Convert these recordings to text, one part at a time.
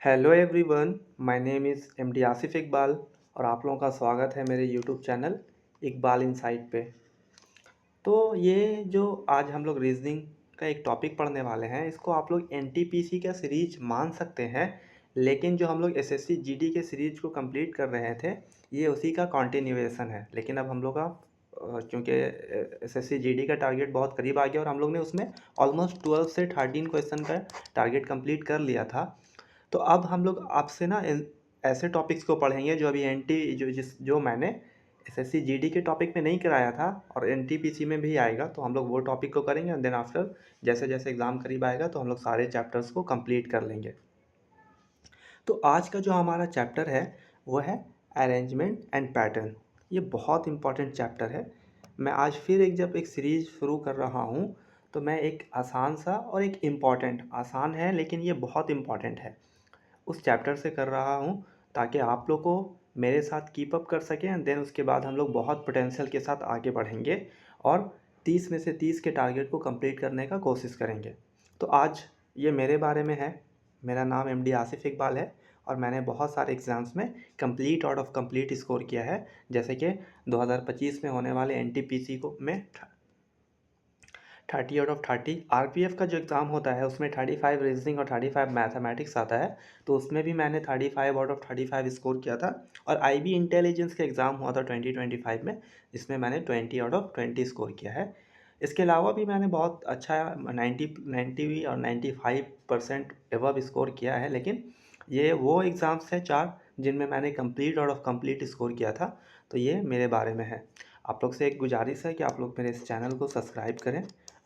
Hello everyone, my name is MD Asif Iqbal और आप लोगों का स्वागत है मेरे यूट्यूब चैनल इकबाल इनसाइट पे। तो ये जो आज हम लोग रीजनिंग का एक टॉपिक पढ़ने वाले हैं, इसको आप लोग एनटीपीसी का सीरीज मान सकते हैं। लेकिन जो हम लोग एसएससी जीडी के सीरीज को कंप्लीट कर रहे थे, ये उसी का कंटिन्यूएशन है। लेकिन अब हम लोग का क्योंकि एसएससी जीडी का टारगेट बहुत करीब आ गया और हम लोग ने उसमें ऑलमोस्ट 12 से 13 क्वेश्चन का टारगेट कंप्लीट कर लिया था। तो अब हम लोग आपसे ना ऐसे टॉपिक्स को पढ़ेंगे जो अभी जो मैंने एसएससी जीडी के टॉपिक में नहीं कराया था और एनटीपीसी में भी आएगा, तो हम लोग वो टॉपिक को करेंगे एंड देन आफ्टर जैसे जैसे एग्ज़ाम करीब आएगा तो हम लोग सारे चैप्टर्स को कंप्लीट कर लेंगे। तो आज का जो हमारा चैप्टर है वो है अरेंजमेंट एंड पैटर्न। ये बहुत इंपॉर्टेंट चैप्टर है। मैं आज फिर जब एक सीरीज़ शुरू कर रहा हूँ तो मैं एक आसान सा और एक इम्पॉर्टेंट, आसान है लेकिन ये बहुत इम्पॉर्टेंट है, उस चैप्टर से कर रहा हूँ ताकि आप लोग को मेरे साथ कीप अप कर सकें एंड देन उसके बाद हम लोग बहुत पोटेंशियल के साथ आगे बढ़ेंगे और 30 में से 30 के टारगेट को कंप्लीट करने का कोशिश करेंगे। तो आज ये मेरे बारे में है। मेरा नाम एमडी आसिफ इकबाल है और मैंने बहुत सारे एग्ज़ाम्स में complete out of complete score किया है। जैसे कि 2025 में होने वाले एनटीपीसी को में 30 आउट ऑफ 30, आरपीएफ का जो एग्ज़ाम होता है उसमें 35 रीजनिंग और 35 मैथमेटिक्स आता है, तो उसमें भी मैंने 35 आउट ऑफ 35 स्कोर किया था। और आईबी इंटेलिजेंस का एग्ज़ाम हुआ था 2025 में, जिसमें मैंने 20 आउट ऑफ 20 स्कोर किया है। इसके अलावा भी मैंने बहुत अच्छा 90 और 95% एबव स्कोर किया है। लेकिन ये वो एग्ज़ाम्स हैं 4 जिनमें मैंने complete out of complete score किया था। तो ये मेरे बारे में है। आप लोग से एक गुजारिश है कि आप लोग मेरे इस चैनल को सब्सक्राइब करें।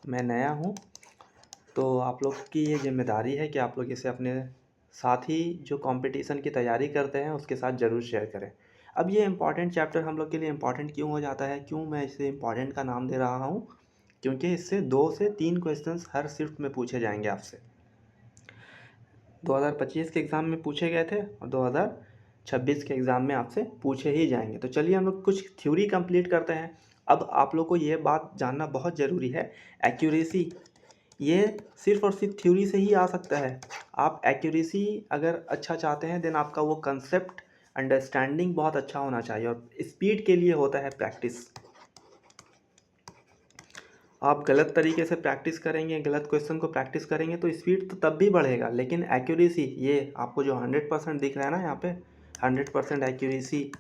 मैं नया हूँ तो आप लोग की ये जिम्मेदारी है कि आप लोग इसे अपने साथी जो कंपटीशन की तैयारी करते हैं उसके साथ ज़रूर शेयर करें। अब ये इम्पॉर्टेंट चैप्टर हम लोग के लिए इम्पॉर्टेंट क्यों हो जाता है, क्यों मैं इसे इम्पॉर्टेंट का नाम दे रहा हूँ? क्योंकि इससे 2 से 3 क्वेश्चंस हर शिफ्ट में पूछे जाएंगे आपसे। 2025 के एग्ज़ाम में पूछे गए थे और 2026 के एग्ज़ाम में आपसे पूछे ही जाएंगे। तो चलिए हम लोग कुछ थ्योरी कंप्लीट करते हैं। अब आप लोग को ये बात जानना बहुत ज़रूरी है, एक्यूरेसी ये सिर्फ़ और सिर्फ थ्योरी से ही आ सकता है। आप एक्यूरेसी अगर अच्छा चाहते हैं देन आपका वो कंसेप्ट अंडरस्टैंडिंग बहुत अच्छा होना चाहिए और स्पीड के लिए होता है प्रैक्टिस। आप गलत तरीके से प्रैक्टिस करेंगे, गलत क्वेश्चन को प्रैक्टिस करेंगे तो स्पीड तो तब भी बढ़ेगा, लेकिन एक्यूरेसी ये आपको जो 100% दिख रहा है ना यहाँ पे 100% एक्यूरेसी,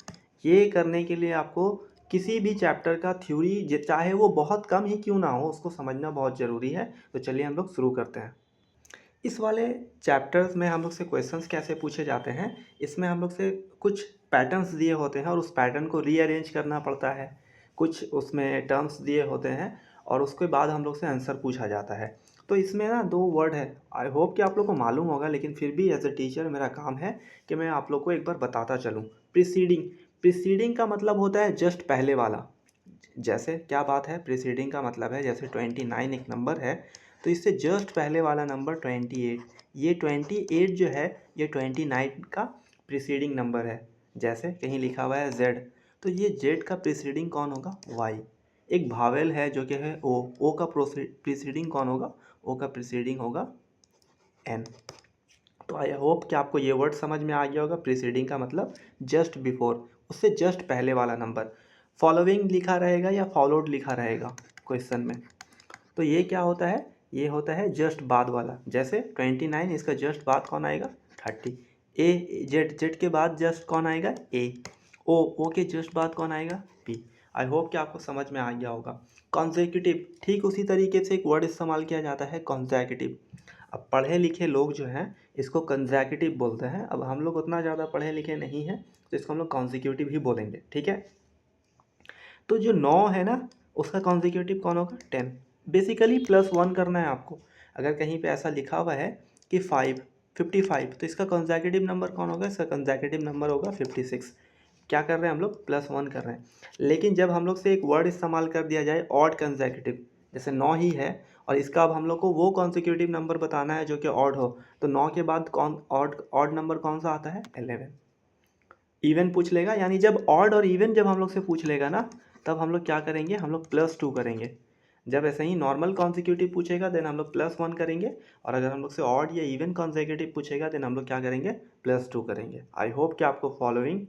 ये करने के लिए आपको किसी भी चैप्टर का थ्योरी चाहे वो बहुत कम ही क्यों ना हो उसको समझना बहुत ज़रूरी है। तो चलिए हम लोग शुरू करते हैं। इस वाले चैप्टर्स में हम लोग से क्वेश्चंस कैसे पूछे जाते हैं, इसमें हम लोग से कुछ पैटर्न्स दिए होते हैं और उस पैटर्न को रीअरेंज करना पड़ता है। कुछ उसमें टर्म्स दिए होते हैं और उसके बाद हम लोग से आंसर पूछा जाता है। तो इसमें ना 2 वर्ड है, आई होप कि आप लोग को मालूम होगा, लेकिन फिर भी एज अ टीचर मेरा काम है कि मैं आप लोग को एक बार बताता चलूँ। प्रीसीडिंग, प्रीसीडिंग का मतलब होता है जस्ट पहले वाला। जैसे क्या बात है, प्रीसीडिंग का मतलब है जैसे 29 एक नंबर है तो इससे जस्ट पहले वाला नंबर 28, ये 28 जो है ये 29 का प्रीसीडिंग नंबर है। जैसे कहीं लिखा हुआ है Z, तो ये Z का प्रीसीडिंग कौन होगा? Y। एक भावेल है जो कि है O का प्रीसीडिंग कौन होगा? O का प्रीसीडिंग होगा N। तो आई होप कि आपको ये वर्ड समझ में आ गया होगा। प्रीसीडिंग का मतलब जस्ट बिफोर, उससे जस्ट पहले वाला नंबर। फॉलोइंग लिखा रहेगा या फॉलोड लिखा रहेगा क्वेश्चन में, तो ये क्या होता है? ये होता है जस्ट बाद वाला। जैसे 29, इसका जस्ट बाद कौन आएगा? 30। जेड के बाद जस्ट कौन आएगा? ए। ओ के जस्ट बाद कौन आएगा? बी। आई होप कि आपको समझ में आ गया होगा। कॉन्सेक्यूटिव, ठीक उसी तरीके से एक वर्ड इस्तेमाल किया जाता है कॉन्सेक्यूटिव। अब पढ़े लिखे लोग जो हैं इसको कंसेक्यूटिव बोलते हैं। अब हम लोग उतना ज़्यादा पढ़े लिखे नहीं हैं तो इसको हम लोग कॉन्सेक्यूटिव ही बोलेंगे, ठीक है। तो जो 9 है ना उसका कॉन्सेक्यूटिव कौन होगा? 10। बेसिकली +1 करना है आपको। अगर कहीं पे ऐसा लिखा हुआ है कि 55 तो इसका कॉन्सेक्यूटिव नंबर कौन होगा? इसका कॉन्सेक्यूटिव नंबर होगा 56। क्या कर रहे हैं हम लोग? +1 कर रहे हैं। लेकिन जब हम लोग से एक वर्ड इस्तेमाल कर दिया जाए ऑड कंसेक्यूटिव, जैसे 9 ही है और इसका अब हम लोग को वो कॉन्सेक्यूटिव नंबर बताना है जो कि ऑड हो, तो 9 के बाद कौन ऑड नंबर कौन सा आता है? 11। इवन पूछ लेगा, यानी जब ऑड और इवन जब हम लोग से पूछ लेगा ना तब हम लोग क्या करेंगे? हम लोग +2 करेंगे। जब ऐसे ही नॉर्मल कॉन्जिक्यूटिव पूछेगा देन हम लोग +1 करेंगे, और अगर हम लोग से ऑड या इवन कॉन्जिक्यूटिव पूछेगा देन हम लोग क्या करेंगे, +2 करेंगे। आई होप कि आपको following,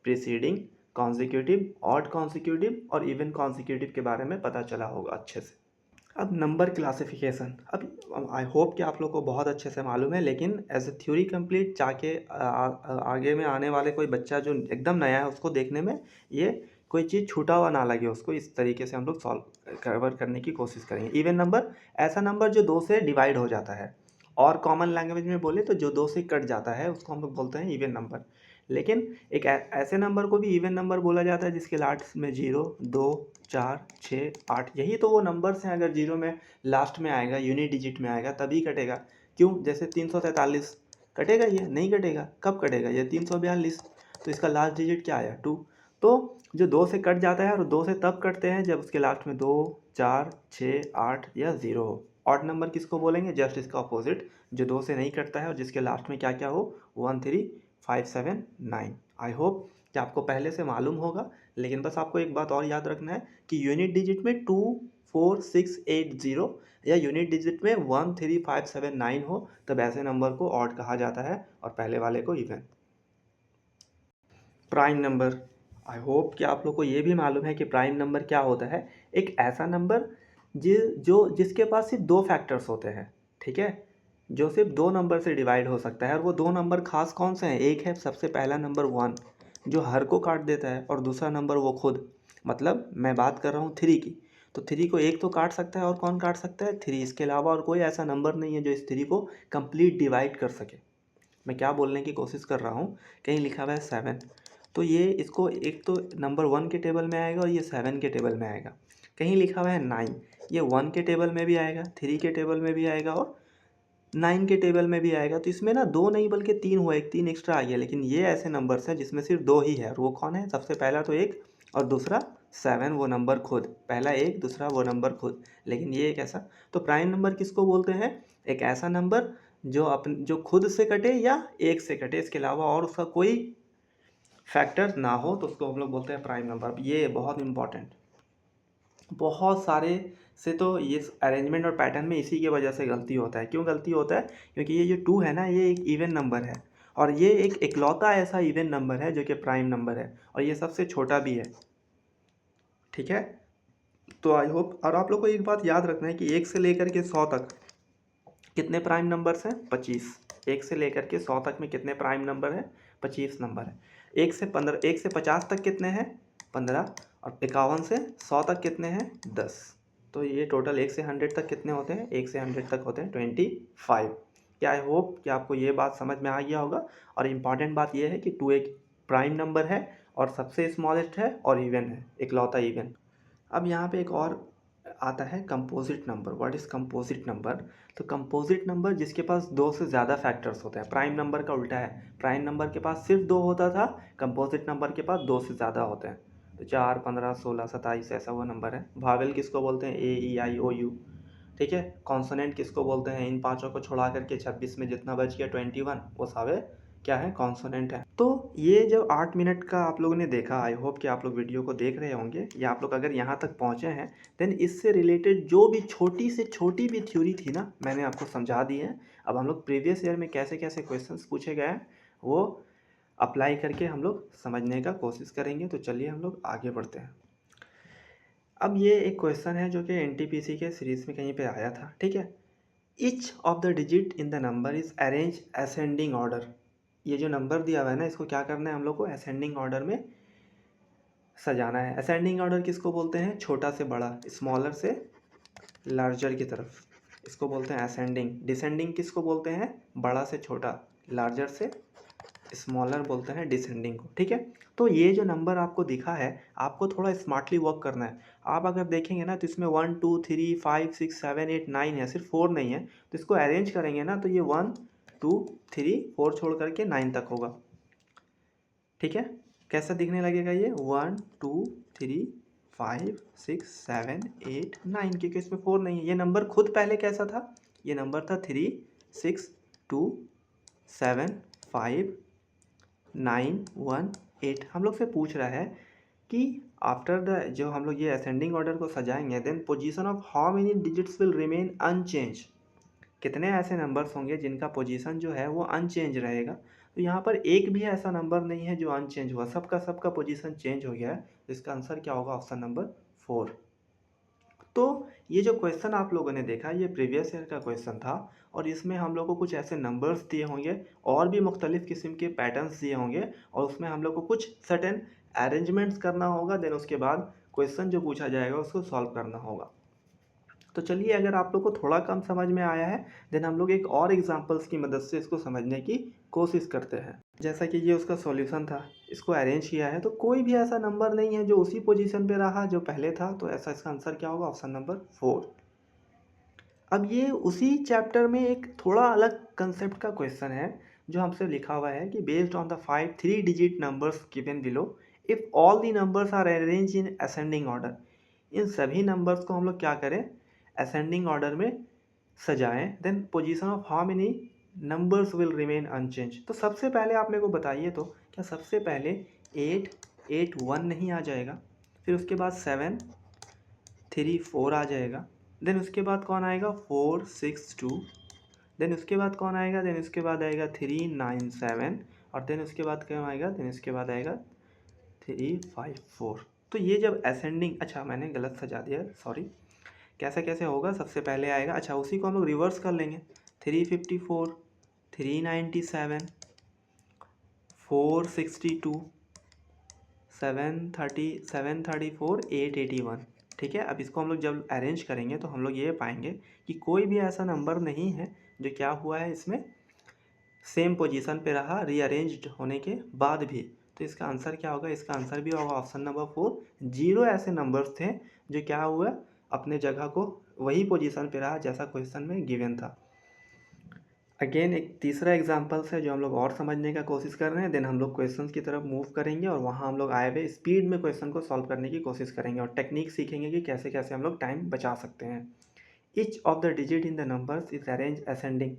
preceding, consecutive, odd consecutive और इवन कॉन्जिक्यूटिव के बारे में पता चला होगा अच्छे से। अब नंबर क्लासिफिकेशन, अब आई होप कि आप लोग को बहुत अच्छे से मालूम है, लेकिन एज ए थ्योरी कंप्लीट जाके आगे में आने वाले कोई बच्चा जो एकदम नया है उसको देखने में ये कोई चीज़ छूटा हुआ ना लगे उसको, इस तरीके से हम लोग सॉल्व कवर करने की कोशिश करेंगे। इवन नंबर ऐसा नंबर जो 2 से डिवाइड हो जाता है, और कॉमन लैंग्वेज में बोले तो जो 2 से कट जाता है उसको हम लोग बोलते हैं इवन नंबर। लेकिन एक ऐसे नंबर को भी इवन नंबर बोला जाता है जिसके लास्ट में 0, 2, 4, 6, 8, यही तो वो नंबर्स हैं। अगर 0 में लास्ट में आएगा, यूनिट डिजिट में आएगा तभी कटेगा। क्यों? जैसे 343 कटेगा, ये नहीं कटेगा। कब कटेगा? ये 342, तो इसका लास्ट डिजिट क्या आया? 2। तो जो 2 से कट जाता है, और 2 से तब कटते हैं जब उसके लास्ट में 2, 4, 6, 8 या 0 हो। ऑड नंबर किसको बोलेंगे? जस्ट इसका अपोजिट, जो 2 से नहीं कटता है और जिसके लास्ट में क्या क्या हो, 1, 3, 5, 7, 9। आई होप कि आपको पहले से मालूम होगा, लेकिन बस आपको एक बात और याद रखना है कि यूनिट डिजिट में 2, 4, 6, 8, 0 या यूनिट डिजिट में 1, 3, 5, 7, 9 हो तब ऐसे नंबर को ऑड कहा जाता है और पहले वाले को even. Prime number, I hope कि आप लोग को ये भी मालूम है कि प्राइम नंबर क्या होता है। एक ऐसा नंबर जिसके पास सिर्फ 2 फैक्टर्स होते हैं, ठीक है, जो सिर्फ 2 नंबर से डिवाइड हो सकता है। और वो 2 नंबर खास कौन से हैं? एक है सबसे पहला नंबर 1 जो हर को काट देता है, और दूसरा नंबर वो खुद, मतलब मैं बात कर रहा हूँ 3 की। तो 3 को एक तो काट सकता है, और कौन काट सकता है? 3। इसके अलावा और कोई ऐसा नंबर नहीं है जो इस 3 को कंप्लीट डिवाइड कर सके। मैं क्या बोलने की कोशिश कर रहा हूँ, कहीं लिखा हुआ है 7, तो ये इसको एक तो नंबर 1 के टेबल में आएगा और ये 7 के टेबल में आएगा। कहीं लिखा हुआ है 9, ये 1 के टेबल में भी आएगा, 3 के टेबल में भी आएगा और 9 के टेबल में भी आएगा। तो इसमें ना 2 नहीं बल्कि 3 हुआ, एक 3 एक्स्ट्रा आ गया। लेकिन ये ऐसे नंबर्स हैं जिसमें सिर्फ 2 ही है, और वो कौन है? सबसे पहला तो 1 और दूसरा 7, वो नंबर खुद। पहला 1, दूसरा वो नंबर खुद। लेकिन ये एक ऐसा, तो प्राइम नंबर किसको बोलते हैं? एक ऐसा नंबर जो खुद से कटे या 1 से कटे, इसके अलावा और उसका कोई फैक्टर ना हो, तो उसको हम लोग बोलते हैं प्राइम नंबर। ये बहुत इंपॉर्टेंट, बहुत सारे से तो ये अरेंजमेंट और पैटर्न में इसी की वजह से गलती होता है। क्यों गलती होता है? क्योंकि ये जो 2 है ना, ये एक इवन नंबर है, और ये एक इकलौता ऐसा इवन नंबर है जो कि प्राइम नंबर है, और ये सबसे छोटा भी है, ठीक है। तो आई होप, और आप लोग को एक बात याद रखना है कि 1 से लेकर के 100 तक कितने प्राइम नंबर्स हैं? 25। 1 से लेकर के 100 तक में कितने प्राइम नंबर हैं? 25 नंबर है। 1 से 50 तक कितने हैं? 15। और 51 से 100 तक कितने हैं? 10। तो ये टोटल 1 से 100 तक कितने होते हैं? 1 से 100 तक होते हैं 25। क्या आई होप कि आपको ये बात समझ में आ गया होगा। और इम्पॉर्टेंट बात ये है कि 2 एक प्राइम नंबर है और सबसे स्मॉलेस्ट है और इवन है, इकलौता इवन। अब यहाँ पे एक और आता है composite number. What is composite number? तो कंपोजिट नंबर जिसके पास 2 से ज़्यादा फैक्टर्स होते हैं। प्राइम नंबर का उल्टा है, प्राइम नंबर के पास सिर्फ 2 होता था, कंपोजिट नंबर के पास 2 से ज़्यादा होते हैं। तो 4, 15, 16, 27 ऐसा वो नंबर है। भावेल किसको बोलते हैं? ए, ई, आई, ओ, यू, ठीक है। कॉन्सोनेंट किसको बोलते हैं? इन पांचों को छोड़ा करके 26 में जितना बच गया 21, वो सारे क्या है? कॉन्सोनेंट है। तो ये जो 8 मिनट का आप लोगों ने देखा, आई होप कि आप लोग वीडियो को देख रहे होंगे, या आप लोग अगर यहाँ तक पहुँचे हैं देन इससे रिलेटेड जो भी छोटी से छोटी भी थ्योरी थी ना, मैंने आपको समझा दी है। अब हम लोग प्रीवियस ईयर में कैसे कैसे क्वेश्चंस पूछे गए हैं वो अप्लाई करके हम लोग समझने का कोशिश करेंगे। तो चलिए हम लोग आगे बढ़ते हैं। अब ये एक क्वेश्चन है जो कि एनटीपीसी के सीरीज में कहीं पे आया था, ठीक है। Each of the digit in the number is arrange ascending order. ये जो नंबर दिया हुआ है ना, इसको क्या करना है हम लोग को? असेंडिंग ऑर्डर में सजाना है। असेंडिंग ऑर्डर किसको बोलते हैं? छोटा से बड़ा, स्मॉलर से लार्जर की तरफ, इसको बोलते हैं असेंडिंग। डिसेंडिंग किसको बोलते हैं? बड़ा से छोटा, लार्जर से स्मॉलर बोलते हैं डिसेंडिंग को, ठीक है। तो ये जो नंबर आपको दिखा है, आपको थोड़ा स्मार्टली वर्क करना है। आप अगर देखेंगे ना तो इसमें 1, 2, 3, 5, 6, 7, 8, 9 है, सिर्फ 4 नहीं है। तो इसको अरेंज करेंगे ना तो ये 1, 2, 3, 4 छोड़ करके 9 तक होगा, ठीक है। कैसा दिखने लगेगा ये? 1, 2, 3, 5, 6, 7, 8, 9, क्योंकि इसमें 4 नहीं है। ये नंबर खुद पहले कैसा था? ये नंबर था 3, 6, 2, 7, 5, 9, 1, 8। हम लोग से पूछ रहा है कि आफ्टर द जो हम लोग ये असेंडिंग ऑर्डर को सजाएंगे, then position of how many digits will remain unchange, कितने ऐसे नंबर्स होंगे जिनका पोजीशन जो है वो अनचेंज रहेगा। तो यहाँ पर एक भी ऐसा नंबर नहीं है जो अनचेंज हुआ, सबका सबका पोजीशन चेंज हो गया है। तो इसका आंसर क्या होगा? Option number 4। तो ये जो क्वेश्चन आप लोगों ने देखा ये प्रीवियस ईयर का क्वेश्चन था, और इसमें हम लोग को कुछ ऐसे नंबर्स दिए होंगे और भी मुख्तलिफ़ किस्म के पैटर्न्स दिए होंगे, और उसमें हम लोग को कुछ सर्टेन अरेंजमेंट्स करना होगा। देन उसके बाद क्वेश्चन जो पूछा जाएगा उसको सॉल्व करना होगा। तो चलिए, अगर आप लोग को थोड़ा कम समझ में आया है, देन हम लोग एक और एग्जांपल्स की मदद से इसको समझने की कोशिश करते हैं। जैसा कि ये उसका सॉल्यूशन था, इसको अरेंज किया है, तो कोई भी ऐसा नंबर नहीं है जो उसी पोजीशन पे रहा जो पहले था, तो ऐसा इसका आंसर क्या होगा? Option number 4। अब ये उसी चैप्टर में एक थोड़ा अलग कंसेप्ट का क्वेश्चन है, जो हमसे लिखा हुआ है कि based on the 5 3 digit numbers given below, if all the numbers are arrange in ascending order, इन सभी नंबर्स को हम लोग क्या करें? असेंडिंग ऑर्डर में सजाएं, then position of how many numbers will remain unchange. तो सबसे पहले आप मेरे को बताइए, तो क्या सबसे पहले 8 8 1 नहीं आ जाएगा? फिर उसके बाद 7 3 4 आ जाएगा। देन उसके बाद कौन आएगा? 4 6 2। देन उसके बाद कौन आएगा? देन उसके बाद आएगा 3 9 7। और देन उसके बाद कौन आएगा? देन उसके बाद आएगा 3 5 4। तो ये जब असेंडिंग, अच्छा मैंने गलत सजा दिया, सॉरी। कैसे कैसे होगा? सबसे पहले आएगा, अच्छा उसी को हम लोग रिवर्स कर लेंगे। 354 397 462 734 881। ठीक है, अब इसको हम लोग जब अरेंज करेंगे तो हम लोग ये पाएंगे कि कोई भी ऐसा नंबर नहीं है जो क्या हुआ है, इसमें सेम पोजीशन पे रहा रीअरेंज्ड होने के बाद भी। तो इसका आंसर क्या होगा? इसका आंसर भी होगा ऑप्शन नंबर 4। 0 ऐसे नंबर्स थे जो क्या हुआ, अपने जगह को वही पोजीशन पे रहा जैसा क्वेश्चन में गिवन था। अगेन एक तीसरा एग्जांपल्स है जो हम लोग और समझने का कोशिश कर रहे हैं, देन हम लोग क्वेश्चंस की तरफ मूव करेंगे और वहाँ हम लोग आए हुए स्पीड में क्वेश्चन को सॉल्व करने की कोशिश करेंगे और टेक्निक सीखेंगे कि कैसे कैसे हम लोग टाइम बचा सकते हैं। Each of the digit in the numbers is arrange ascending.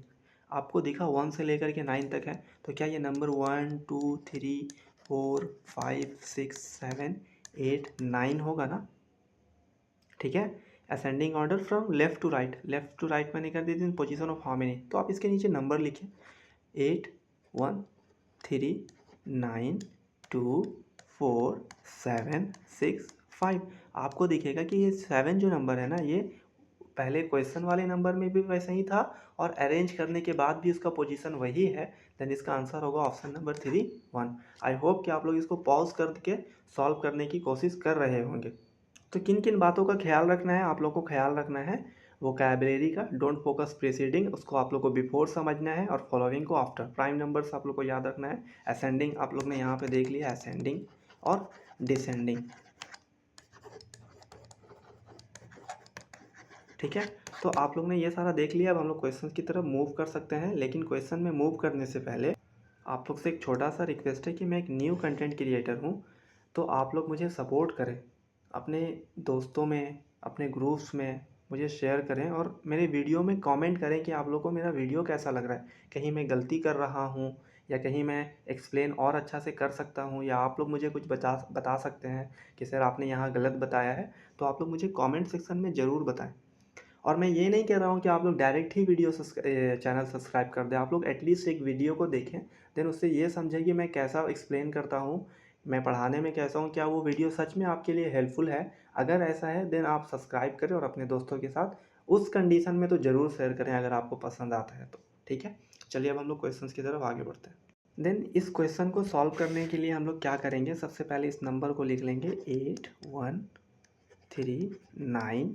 आपको दिखा 1 से लेकर के 9 तक है, तो क्या ये नंबर 1 2 3 4 5 6 7 8 9 होगा ना? ठीक है, ascending order from left to right, left to right मैंने कर दी थी पोजीशन ऑफ हाउ मेनी, तो आप इसके नीचे नंबर लिखिए 8 1 3 9 2 4 7 6 5। आपको दिखेगा कि ये 7 जो नंबर है ना, ये पहले क्वेश्चन वाले नंबर में भी वैसे ही था और अरेंज करने के बाद भी उसका पोजीशन वही है। देन इसका आंसर होगा ऑप्शन नंबर 3 1। आई होप कि आप लोग इसको पॉज करके सॉल्व करने की कोशिश कर रहे होंगे। तो किन किन बातों का ख्याल रखना है? आप लोग को ख्याल रखना है वोकैबुलरी का, डोंट फोकस प्रीसीडिंग, उसको आप लोग को बिफोर समझना है और फॉलोइंग को आफ्टर। प्राइम नंबर्स आप लोग को याद रखना है। असेंडिंग आप लोग ने यहाँ पे देख लिया, असेंडिंग और डिसेंडिंग। ठीक है, तो आप लोग ने ये सारा देख लिया। अब हम लोग क्वेश्चन की तरफ मूव कर सकते हैं, लेकिन क्वेश्चन में मूव करने से पहले आप लोग से एक छोटा सा रिक्वेस्ट है कि मैं एक न्यू कंटेंट क्रिएटर हूँ, तो आप लोग मुझे सपोर्ट करें, अपने दोस्तों में, अपने ग्रुप्स में मुझे शेयर करें और मेरे वीडियो में कमेंट करें कि आप लोग को मेरा वीडियो कैसा लग रहा है, कहीं मैं गलती कर रहा हूँ या कहीं मैं एक्सप्लेन और अच्छा से कर सकता हूँ, या आप लोग मुझे कुछ बता सकते हैं कि सर आपने यहाँ गलत बताया है। तो आप लोग मुझे कमेंट सेक्शन में ज़रूर बताएं। और मैं ये नहीं कह रहा हूँ कि आप लोग डायरेक्ट ही चैनल सब्सक्राइब कर दें, आप लोग एटलीस्ट एक वीडियो को देखें, देन उससे ये समझें कि मैं कैसा एक्सप्लेन करता हूँ, मैं पढ़ाने में कैसा हूँ, क्या वो वीडियो सच में आपके लिए हेल्पफुल है। अगर ऐसा है देन आप सब्सक्राइब करें और अपने दोस्तों के साथ उस कंडीशन में तो ज़रूर शेयर करें अगर आपको पसंद आता है तो। ठीक है, चलिए अब हम लोग क्वेश्चंस की तरफ आगे बढ़ते हैं। देन इस क्वेश्चन को सॉल्व करने के लिए हम लोग क्या करेंगे? सबसे पहले इस नंबर को लिख लेंगे 8 1 3 9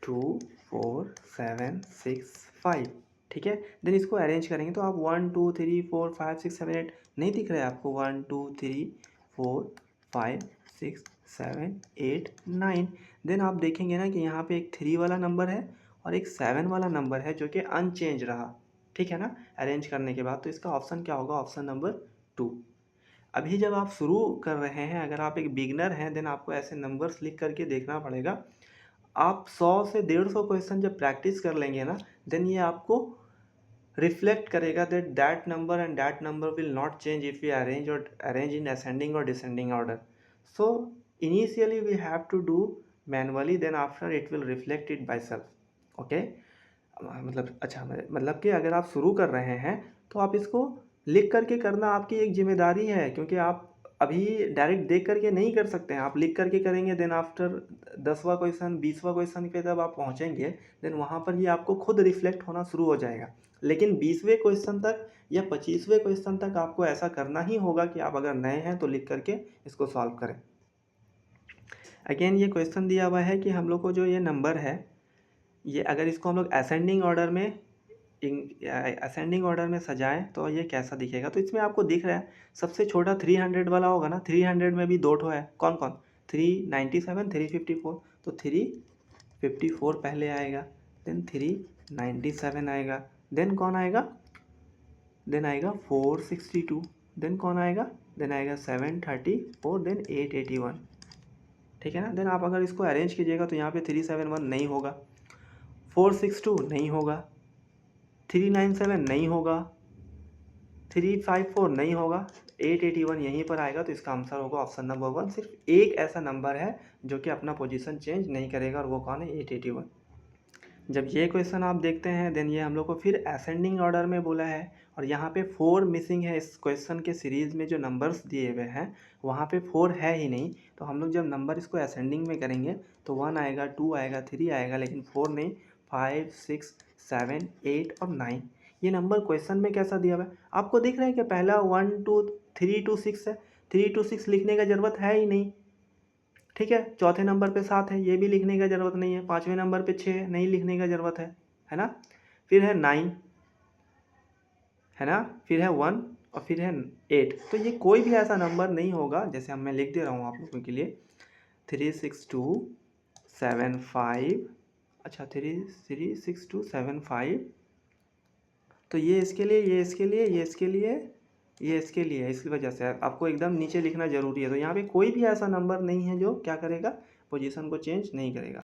2 4 7 6 5। ठीक है, देन इसको अरेंज करेंगे तो आप 1 2 3 4 5 6 7 8 नहीं दिख रहा है आपको? 1 2 3 4 5 6 7 8 9। देन आप देखेंगे ना कि यहाँ पे एक 3 वाला नंबर है और एक 7 वाला नंबर है जो कि अनचेंज रहा। ठीक है ना, अरेंज करने के बाद। तो इसका ऑप्शन क्या होगा? Option number 2। अभी जब आप शुरू कर रहे हैं, अगर आप एक बिगनर हैं, देन आपको ऐसे नंबर्स लिख करके देखना पड़ेगा। आप 100 से 150 क्वेश्चन जब प्रैक्टिस कर लेंगे ना, देन ये आपको रिफ्लेक्ट करेगा that that number and that number will not change if you arrange in ascending और descending order. So initially we have to do manually, then after it will reflect it by self. Okay, मतलब अच्छा, मतलब कि अगर आप शुरू कर रहे हैं तो आप इसको लिख करके करना आपकी एक जिम्मेदारी है, क्योंकि आप अभी डायरेक्ट देख करके नहीं कर सकते हैं, आप लिख करके करेंगे, देन आफ्टर 10वां क्वेश्चन 20वां क्वेश्चन पे जब आप पहुंचेंगे देन वहाँ पर ही आपको खुद रिफ्लेक्ट होना शुरू हो जाएगा। लेकिन 20वें क्वेश्चन तक या 25वें क्वेश्चन तक आपको ऐसा करना ही होगा कि आप अगर नए हैं तो लिख करके इसको सॉल्व करें। अगेन ये क्वेश्चन दिया हुआ है कि हम लोग को जो ये नंबर है, ये अगर इसको हम लोग असेंडिंग ऑर्डर में सजाएं तो ये कैसा दिखेगा। तो इसमें आपको दिख रहा है सबसे छोटा 300 वाला होगा ना, 300 में भी दो ठो है, कौन कौन, 397 354, तो 354 पहले आएगा, देन 397 आएगा, देन कौन आएगा, देन आएगा 462, देन कौन आएगा, देन आएगा 734, देन 881, ठीक है ना। देन आप अगर इसको अरेंज कीजिएगा तो यहाँ पे 371 नहीं होगा, 462 नहीं होगा, 397 नहीं होगा, 354 नहीं होगा, 881 यहीं पर आएगा। तो इसका आंसर होगा ऑप्शन नंबर 1। सिर्फ एक ऐसा नंबर है जो कि अपना पोजीशन चेंज नहीं करेगा और वो कौन है, 881। जब ये क्वेश्चन आप देखते हैं देन ये हम लोग को फिर असेंडिंग ऑर्डर में बोला है और यहाँ पे 4 मिसिंग है। इस क्वेश्चन के सीरीज़ में जो नंबर्स दिए हुए हैं वहाँ पे 4 है ही नहीं, तो हम लोग जब नंबर इसको असेंडिंग में करेंगे तो 1 आएगा, 2 आएगा, 3 आएगा, लेकिन 4 नहीं, 5 6 7 8 और 9। ये नंबर क्वेश्चन में कैसा दिया हुआ है आपको दिख रहा है कि पहला 1 2 3 2 6 है, 3 2 6 लिखने का ज़रूरत है ही नहीं, ठीक है। चौथे नंबर पे 7 है, ये भी लिखने का ज़रूरत नहीं है। पाँचवें नंबर पे 6 नहीं लिखने का ज़रूरत है ना। फिर है 9, है ना, फिर है 1 और फिर है 8। तो ये कोई भी ऐसा नंबर नहीं होगा, जैसे हम मैं लिख दे रहा हूँ आप लोगों के लिए 36275, अच्छा 36275, तो ये इसके लिए, ये इसके लिए, ये इसके लिए, ये इसके लिए, इसकी वजह से आपको एकदम नीचे लिखना ज़रूरी है। तो यहाँ पे कोई भी ऐसा नंबर नहीं है जो क्या करेगा, पोजीशन को चेंज नहीं करेगा।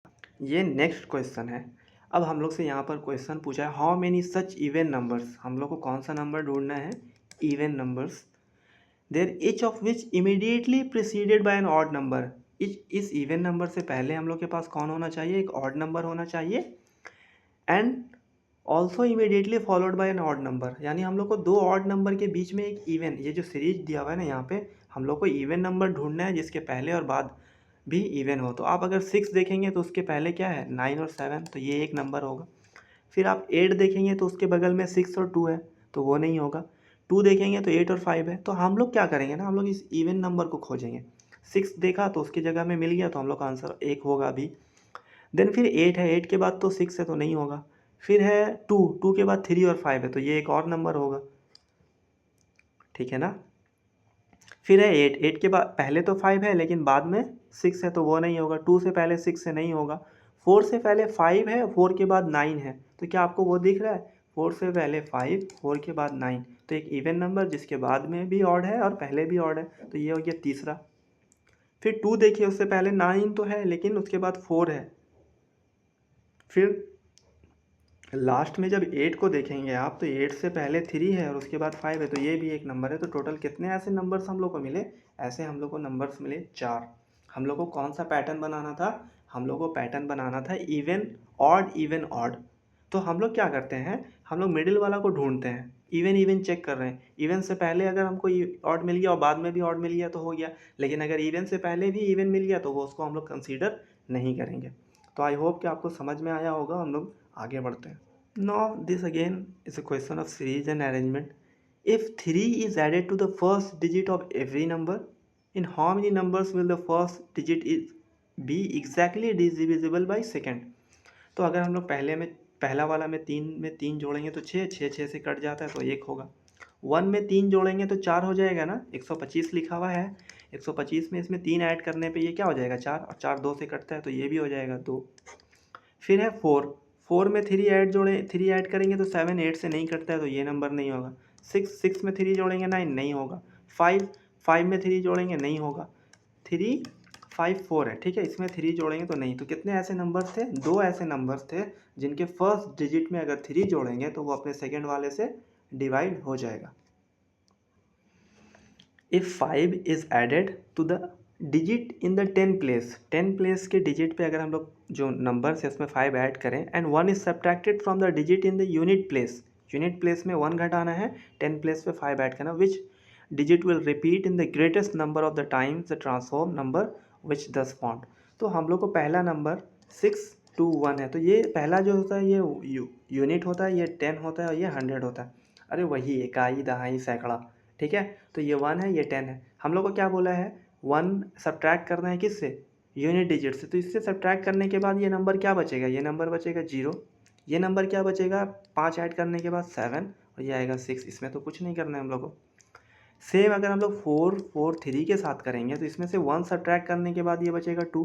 ये नेक्स्ट क्वेश्चन है। अब हम लोग से यहाँ पर क्वेश्चन पूछा है how many such even numbers, हम लोग को कौन सा नंबर ढूंढना है, even numbers, there each of which immediately preceded by an odd number. इस इवन नंबर से पहले हम लोग के पास कौन होना चाहिए, एक ऑड नंबर होना चाहिए, and also immediately followed by an odd number. यानी हम लोग को दो ऑड नंबर के बीच में एक इवन, ये जो सीरीज दिया हुआ है ना यहाँ पे, हम लोग को इवन नंबर ढूंढना है जिसके पहले और बाद भी इवन हो। तो आप अगर 6 देखेंगे तो उसके पहले क्या है, 9 और 7, तो ये एक नंबर होगा। फिर आप 8 देखेंगे तो उसके बगल में 6 और 2 है, तो वो नहीं होगा। 2 देखेंगे तो 8 और 5 है। तो हम लोग क्या करेंगे ना, हम लोग इस इवन नंबर को खोजेंगे। 6 देखा तो उसकी जगह में मिल गया, तो हम लोग का आंसर 1 होगा अभी। देन फिर 8 है, 8 के बाद तो 6 है, तो नहीं होगा। फिर है 2, 2 के बाद 3 और 5 है, तो ये एक और नंबर होगा, ठीक है ना। फिर है 8, 8 के बाद पहले तो 5 है लेकिन बाद में 6 है, तो वो नहीं होगा। 2 से पहले 6 है, नहीं होगा। 4 से पहले 5 है, 4 के बाद 9 है, तो क्या आपको वो दिख रहा है, 4 से पहले 5, 4 के बाद 9, तो एक इवन नंबर जिसके बाद में भी ऑड है और पहले भी ऑड है, तो ये हो गया तीसरा। फिर 2 देखिए, उससे पहले 9 तो है लेकिन उसके बाद 4 है। फिर लास्ट में जब 8 को देखेंगे आप तो 8 से पहले 3 है और उसके बाद 5 है, तो ये भी एक नंबर है। तो टोटल कितने ऐसे नंबर्स हम लोग को मिले, ऐसे हम लोग को नंबर्स मिले 4। हम लोग को कौन सा पैटर्न बनाना था, हम लोग को पैटर्न बनाना था इवन ऑड, इवन ऑड। तो हम लोग क्या करते हैं, हम लोग मिडिल वाला को ढूंढते हैं, इवन इवन चेक कर रहे हैं। इवन से पहले अगर हमको ऑड मिल गया और बाद में भी ऑड मिल गया तो हो गया, लेकिन अगर इवन से पहले भी इवन मिल गया तो वो उसको हम लोग कंसीडर नहीं करेंगे। तो आई होप कि आपको समझ में आया होगा। हम लोग आगे बढ़ते हैं। Now this again is a question of series and arrangement. If 3 is added to the first digit of every number, in how many numbers will the first digit be exactly divisible by second? तो अगर हम लोग पहला वाला में 3 जोड़ेंगे तो 6 6 6 से कट जाता है तो 1 होगा। 1 में 3 जोड़ेंगे तो 4 हो जाएगा ना, 125 लिखा हुआ है, 125 में इसमें 3 ऐड करने पे ये क्या हो जाएगा, 4, और 4 2 से कटता है तो ये भी हो जाएगा 2। फिर है 4, 4 में 3 ऐड करेंगे तो 7 8 से नहीं कटता है तो ये नंबर नहीं होगा। 6 में 3 जोड़ेंगे 9 नहीं होगा। 5 में 3 जोड़ेंगे नहीं होगा। 3 5 4 है, ठीक है, इसमें 3 जोड़ेंगे तो नहीं। तो कितने ऐसे नंबर्स थे, 2 ऐसे नंबर्स थे जिनके फर्स्ट डिजिट में अगर 3 जोड़ेंगे तो वो अपने सेकेंड वाले से डिवाइड हो जाएगा। If 5 is added to the digit in the 10 place के डिजिट पे अगर हम लोग जो नंबर है उसमें 5 ऐड करें and 1 is subtracted from the digit in the unit place में 1 घटाना है, 10 प्लेस पे 5 ऐड करना, which digit will repeat in the greatest number of the times the transform number which thus found. तो हम लोग को पहला नंबर 621 है, तो ये पहला जो होता है ये यूनिट होता है, ये 10 होता है और ये 100 होता है। अरे वही इकाई दहाई सैकड़ा, ठीक है। तो ये 1 है, ये 10 है। हम लोग को क्या बोला है, 1 सब्ट्रैक्ट करना है किससे, यूनिट डिजिट से। तो इससे सब्ट्रैक्ट करने के बाद ये नंबर क्या बचेगा, ये नंबर बचेगा 0, ये नंबर क्या बचेगा 5 ऐड करने के बाद 7 और ये आएगा 6। इसमें तो कुछ नहीं करना है हम लोग को। सेम अगर हम लोग 4 4 3 के साथ करेंगे तो इसमें से 1 सब्ट्रैक्ट करने के बाद ये बचेगा 2,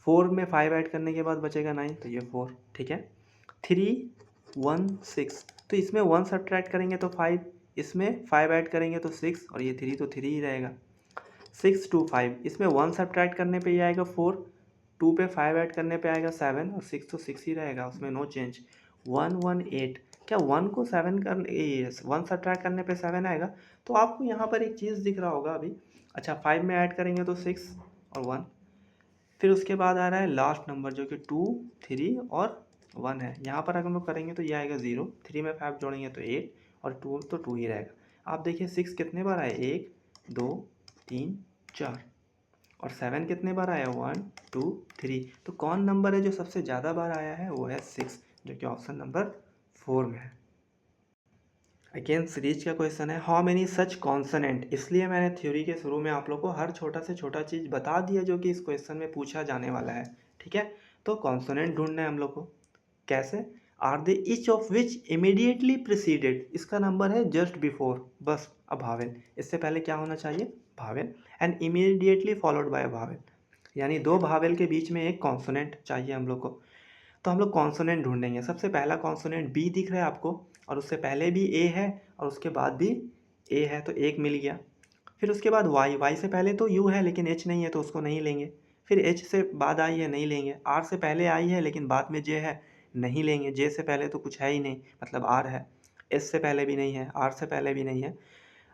4 में 5 ऐड करने के बाद बचेगा 9, तो ये 4, ठीक है। 3 1 6, तो इसमें 1 सब्ट्रैक्ट करेंगे तो 5, इसमें 5 ऐड करेंगे तो 6 और ये 3 तो 3 ही रहेगा। 6 2 5, इसमें 1 सब्ट्रैक्ट करने पे ये आएगा 4, 2 पे 5 ऐड करने पे आएगा 7 और 6 तो 6 ही रहेगा, उसमें नो चेंज। 1 1 8, क्या 1 को 7 करने 1 सब्ट्रैक्ट करने पे 7 आएगा। तो आपको यहाँ पर एक चीज़ दिख रहा होगा अभी। अच्छा 5 में ऐड करेंगे तो 6 और 1, फिर उसके बाद आ रहा है लास्ट नंबर जो कि 2 3 और 1 है। यहाँ पर अगर हम लोग करेंगे तो ये आएगा 0, 3 में 5 जोड़ेंगे तो 8 और 2 तो 2 ही रहेगा। आप देखिए 6 कितने बार आए, 1 2 3 4, और 7 कितने बार आया, 1 2 3। तो कौन नंबर है जो सबसे ज़्यादा बार आया है, वो है 6, जो कि ऑप्शन नंबर 4 में है। अगेन सीरीज का क्वेश्चन है, हाउ मेनी सच कॉन्सोनेंट। इसलिए मैंने थ्योरी के शुरू में आप लोग को हर छोटा से छोटा चीज़ बता दिया जो कि इस क्वेश्चन में पूछा जाने वाला है, ठीक है। तो कॉन्सोनेंट ढूंढना है हम लोग को, कैसे, are they each of which immediately preceded, इसका नंबर है जस्ट बिफोर, बस अ भावेल, इससे पहले क्या होना चाहिए, vowel, and immediately followed by vowel, यानी दो भावेल के बीच में एक कॉन्सोनेंट चाहिए हम लोग को। तो हम लोग कॉन्सोनेंट ढूंढेंगे। सबसे पहला कॉन्सोनेंट बी दिख रहा है आपको, और उससे पहले भी ए है और उसके बाद भी ए है, तो एक मिल गया। फिर उसके बाद वाई, वाई से पहले तो यू है लेकिन एच नहीं है तो उसको नहीं लेंगे। फिर एच से बाद आई है, नहीं लेंगे। आर से पहले आई है लेकिन बाद में जे है, नहीं लेंगे। जे से पहले तो कुछ है ही नहीं, मतलब आर है। एस से पहले भी नहीं है, आर से पहले भी नहीं है।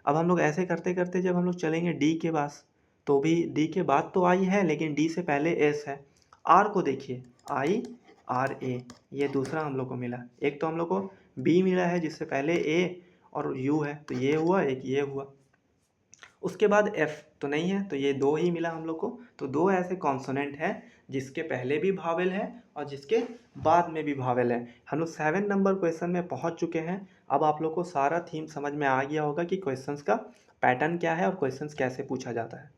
अब हम लोग ऐसे करते करते जब हम लोग चलेंगे डी के पास, तो भी डी के बाद तो आई है लेकिन डी से पहले एस है। आर को देखिए, आई आर ए, ये दूसरा हम लोग को मिला। एक तो हम लोग को बी मिला है जिससे पहले ए और यू है, तो ये हुआ, एक ये हुआ। उसके बाद एफ तो नहीं है, तो ये दो ही मिला हम लोग को। तो दो ऐसे कॉन्सोनेंट हैं जिसके पहले भी भावेल है और जिसके बाद में भी भावेल है। हम लोग 7 नंबर क्वेश्चन में पहुंच चुके हैं। अब आप लोग को सारा थीम समझ में आ गया होगा कि क्वेश्चंस का पैटर्न क्या है और क्वेश्चंस कैसे पूछा जाता है।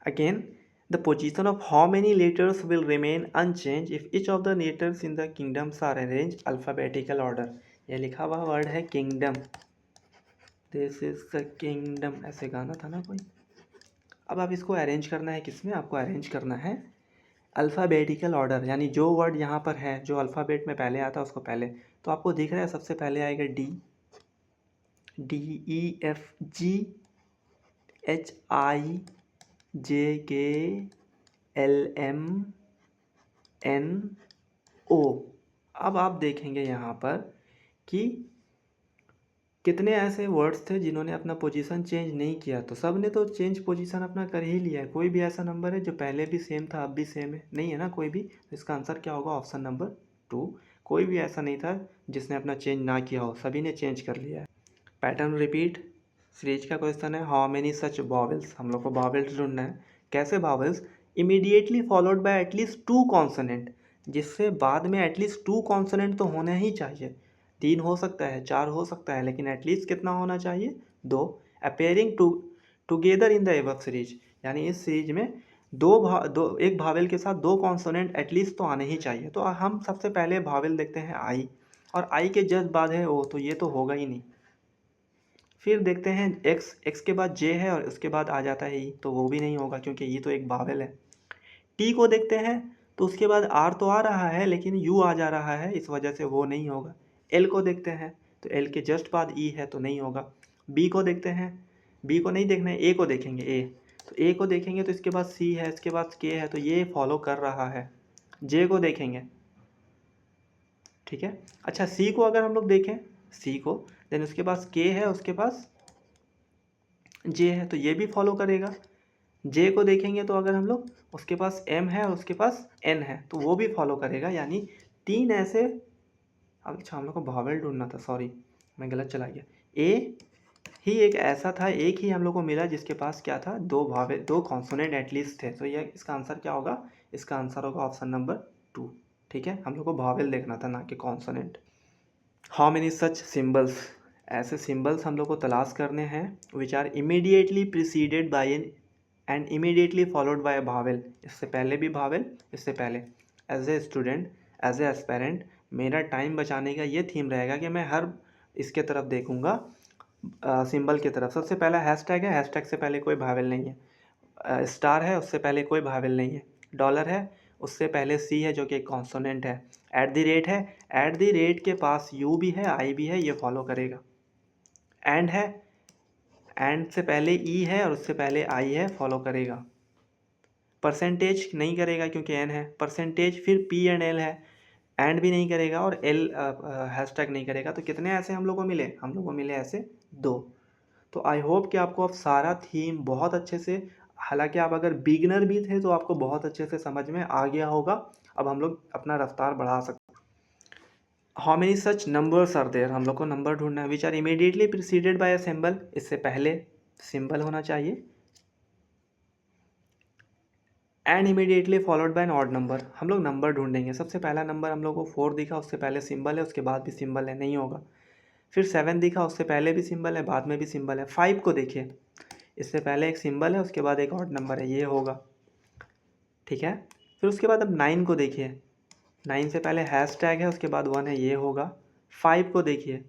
Again, the position of how many letters will remain unchanged if each of the letters in the kingdoms are arranged alphabetical order। ये लिखा हुआ वर्ड है kingdom, this is the kingdom, ऐसे गाना था ना कोई। अब आप इसको अरेंज करना है, किसमें आपको अरेंज करना है, अल्फ़ाबेटिकल ऑर्डर, यानी जो वर्ड यहाँ पर है जो अल्फ़ाबेट में पहले आता है उसको पहले। तो आपको दिख रहा है सबसे पहले आएगा D, D E F G H I J K L M N O. अब आप देखेंगे यहाँ पर कि कितने ऐसे वर्ड्स थे जिन्होंने अपना पोजीशन चेंज नहीं किया, तो सब ने तो चेंज पोजीशन अपना कर ही लिया है। कोई भी ऐसा नंबर है जो पहले भी सेम था अब भी सेम है, नहीं है ना कोई भी। तो इसका आंसर क्या होगा, ऑप्शन नंबर 2। कोई भी ऐसा नहीं था जिसने अपना चेंज ना किया हो, सभी ने चेंज कर लिया है। पैटर्न रिपीट सीरीज का क्वेश्चन है, हाउ मेनी सच वॉवेल्स। हम लोग को वॉवेल्स ढूंढना है। कैसे vowels, immediately followed bye at least 2 consonant, जिससे बाद में एटलीस्ट 2 कॉन्सोनेंट तो होना ही चाहिए। 3 हो सकता है, 4 हो सकता है, लेकिन एटलीस्ट कितना होना चाहिए, 2। Appearing together in the above series, यानी इस सीरीज में एक भावेल के साथ 2 कॉन्सोनेंट एटलीस्ट तो आने ही चाहिए। तो हम सबसे पहले भावेल देखते हैं आई, और आई के जस्ट बाद है ओ, तो ये तो होगा ही नहीं। फिर देखते हैं एक्स, एक्स के बाद जे है और उसके बाद आ जाता है ई, तो वो भी नहीं होगा क्योंकि ये तो एक भावेल है। टी को देखते हैं तो उसके बाद आर तो आ रहा है लेकिन यू आ जा रहा है, इस वजह से वो नहीं होगा। एल को देखते हैं तो एल के जस्ट बाद ई है तो नहीं होगा। बी को देखते हैं, बी को नहीं देखना है, ए को देखेंगे, ए, तो ए को देखेंगे तो इसके बाद सी है, इसके बाद के है, तो ये फॉलो कर रहा है। जे को देखेंगे, ठीक है। अच्छा सी को अगर हम लोग देखें, सी को, देन उसके पास के है, उसके पास जे है, तो ये भी फॉलो करेगा। जे को देखेंगे तो अगर हम लोग उसके पास एम है और उसके पास एन है तो वो भी फॉलो करेगा, यानी 3 ऐसे। अच्छा हम लोग को भावेल ढूंढना था, सॉरी मैं गलत चला गया। ए ही एक ऐसा था, एक ही हम लोग को मिला जिसके पास क्या था, 2 भावेल 2 कॉन्सोनेंट एटलीस्ट थे। तो ये इसका आंसर क्या होगा, इसका आंसर होगा ऑप्शन नंबर 2। ठीक है, हम लोग को भावेल देखना था ना कि consonant. How many such symbols, ऐसे सिम्बल्स हम लोग को तलाश करने हैं which are immediately preceded by an and immediately followed by vowel. इससे पहले भी भावेल, इससे पहले। As a student, as a aspirant, मेरा टाइम बचाने का ये थीम रहेगा कि मैं हर इसके तरफ देखूंगा, सिंबल की तरफ। सबसे पहला हैशटैग है, हैशटैग से पहले कोई भावेल नहीं है। स्टार है, उससे पहले कोई भावेल नहीं है। डॉलर है, उससे पहले सी है जो कि एक कॉन्सोनेंट है। एट द रेट है, एट द रेट के पास यू भी है, आई भी है, ये फॉलो करेगा। एंड है, एंड से पहले ई है और उससे पहले आई है, फॉलो करेगा। परसेंटेज नहीं करेगा क्योंकि एन है। परसेंटेज फिर पी एंड एल है, एंड भी नहीं करेगा और एल हैशटैग नहीं करेगा। तो कितने ऐसे हम लोग को मिले, हम लोग को मिले ऐसे 2। तो आई होप कि आपको अब सारा थीम बहुत अच्छे से, हालांकि आप अगर बिगनर भी थे तो आपको बहुत अच्छे से समझ में आ गया होगा। अब हम लोग अपना रफ्तार बढ़ा सकते। How many such numbers are there, हम लोग को नंबर ढूंढना है which are immediately preceded by a symbol, इससे पहले सिंबल होना चाहिए, and immediately followed by an odd number. हम लोग नंबर ढूंढेंगे। सबसे पहला नंबर हम लोग को 4 दिखा, उससे पहले सिंबल है, उसके बाद भी सिंबल है, नहीं होगा। फिर 7 दिखा, उससे पहले भी सिंबल है, बाद में भी सिंबल है। 5 को देखिए, इससे पहले एक सिंबल है, उसके बाद एक ऑड नंबर है, ये होगा। ठीक है, फिर उसके बाद अब 9 को देखिए, 9 से पहले हैश टैग है, उसके बाद 1 है, ये होगा। 5 को देखिए,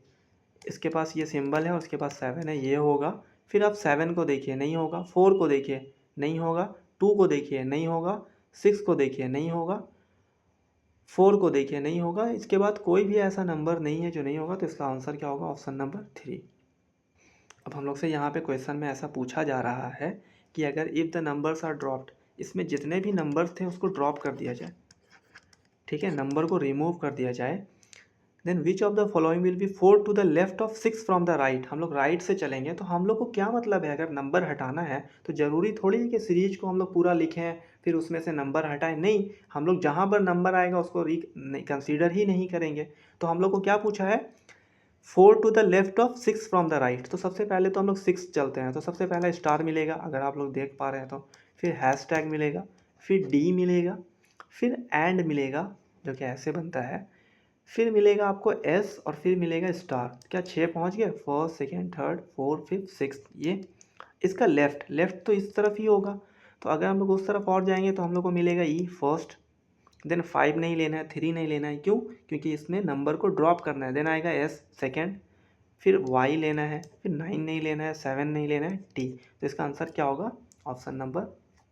इसके पास ये सिंबल है, उसके पास 7 है, ये होगा। फिर आप 7 को देखिए, नहीं होगा। 4 को देखिए, नहीं होगा। 2 को देखिए, नहीं होगा। 6 को देखिए, नहीं होगा। 4 को देखिए, नहीं होगा। इसके बाद कोई भी ऐसा नंबर नहीं है जो नहीं होगा, तो इसका आंसर क्या होगा, ऑप्शन नंबर 3। अब हम लोग से यहाँ पे क्वेश्चन में ऐसा पूछा जा रहा है कि अगर if the numbers are dropped, इसमें जितने भी नंबर्स थे उसको ड्रॉप कर दिया जाए। ठीक है, नंबर को रिमूव कर दिया जाए। Then which of the following will be 4 to the left of 6 from the right. हम लोग राइट से चलेंगे तो हम लोग को क्या मतलब है, अगर नंबर हटाना है तो ज़रूरी थोड़ी है कि सीरीज को हम लोग पूरा लिखें फिर उसमें से नंबर हटाएं, नहीं। हम लोग जहाँ पर नंबर आएगा उसको कंसीडर ही नहीं करेंगे। तो हम लोग को क्या पूछा है, 4 to the left of 6 from the right. तो सबसे पहले तो हम लोग 6 चलते हैं, तो सबसे पहला स्टार मिलेगा अगर आप लोग देख पा रहे हैं तो। फिर हैश टैग मिलेगा, फिर डी मिलेगा, फिर एंड मिलेगा जो कि ऐसे बनता है, फिर मिलेगा आपको एस और फिर मिलेगा स्टार। क्या 6 पहुंच गए, first second third fourth fifth six. ये इसका लेफ्ट, लेफ्ट तो इस तरफ ही होगा। तो अगर हम लोग उस तरफ और जाएंगे तो हम लोग को मिलेगा ई फर्स्ट। देन 5 नहीं लेना है, 3 नहीं लेना है, क्यों, क्योंकि इसमें नंबर को ड्रॉप करना है। देन आएगा एस सेकेंड, फिर वाई लेना है, फिर 9 नहीं लेना है, 7 नहीं लेना है, टी। तो इसका आंसर क्या होगा, ऑप्शन नंबर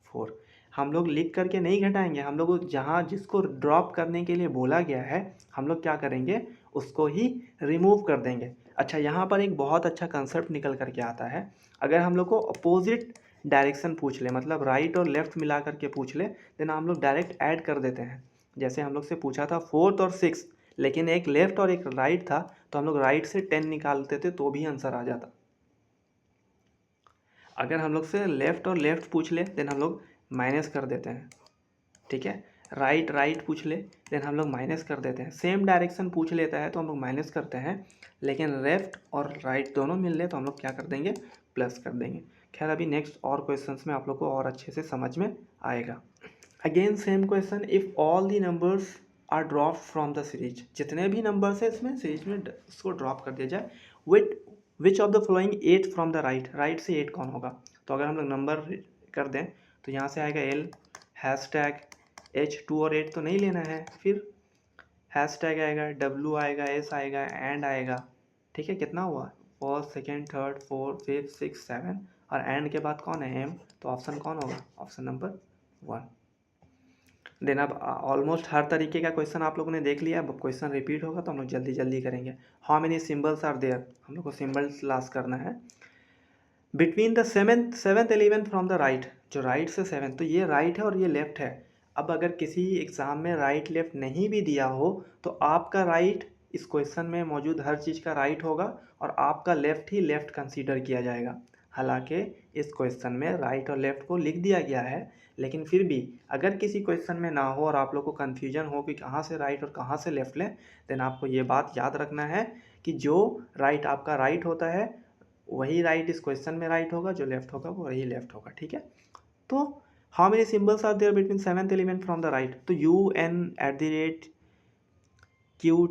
4। हम लोग लिख करके नहीं घटाएंगे, हम लोग जहाँ जिसको ड्रॉप करने के लिए बोला गया है हम लोग क्या करेंगे, उसको ही रिमूव कर देंगे। अच्छा, यहाँ पर एक बहुत अच्छा कंसेप्ट निकल करके आता है। अगर हम लोग को अपोजिट डायरेक्शन पूछ ले, मतलब राइट और लेफ्ट मिला करके पूछ ले, देन हम लोग डायरेक्ट ऐड कर देते हैं। जैसे हम लोग से पूछा था 4th और 6th, लेकिन एक लेफ्ट और एक राइट था, तो हम लोग राइट से 10 निकालते थे तो भी आंसर आ जाता। अगर हम लोग से लेफ्ट और लेफ्ट पूछ ले देन हम लोग माइनस कर देते हैं। ठीक है, राइट राइट पूछ ले देन हम लोग माइनस कर देते हैं। सेम डायरेक्शन पूछ लेता है तो हम लोग माइनस करते हैं, लेकिन लेफ्ट और राइट दोनों मिल ले तो हम लोग क्या कर देंगे, प्लस कर देंगे। खैर अभी नेक्स्ट और क्वेश्चंस में आप लोग को और अच्छे से समझ में आएगा। Again same question, if all the numbers are drop from the series, जितने भी नंबर्स है इसमें सीरीज में इसको ड्रॉप कर दिया जाए। विच of the flowing 8 from the right, right से 8 कौन होगा। तो अगर हम लोग नंबर कर दें तो यहाँ से आएगा एल, हैश टैग एच, 2 और 8 तो नहीं लेना है, फिर हैश टैग आएगा, डब्ल्यू आएगा, एस आएगा, एंड आएगा। ठीक है, कितना हुआ, first second third fourth fifth six 7, और एंड के बाद कौन है, एम। तो ऑप्शन कौन होगा, ऑप्शन नंबर 1। देन अब ऑलमोस्ट हर तरीके का क्वेश्चन आप लोगों ने देख लिया। अब क्वेश्चन रिपीट होगा तो हम लोग जल्दी जल्दी करेंगे। How many symbols are there, हम लोग को सिम्बल्स लास्ट करना है। Between the seventh 11 from the right, जो राइट से 7, तो ये राइट है और ये लेफ्ट है। अब अगर किसी एग्ज़ाम में राइट लेफ्ट नहीं भी दिया हो तो आपका राइट इस क्वेश्चन में मौजूद हर चीज़ का राइट होगा और आपका लेफ्ट ही लेफ्ट कंसीडर किया जाएगा। हालांकि इस क्वेश्चन में राइट और लेफ्ट को लिख दिया गया है, लेकिन फिर भी अगर किसी क्वेश्चन में ना हो और आप लोग को कन्फ्यूजन हो कि कहाँ से राइट और कहाँ से लेफ्ट लें, देन आपको ये बात याद रखना है कि जो राइट आपका राइट होता है वही राइट इस क्वेश्चन में राइट होगा, जो लेफ्ट होगा वो वही लेफ्ट होगा। ठीक है, तो how many symbols are there between seventh element from the right, तो UN@, क्यू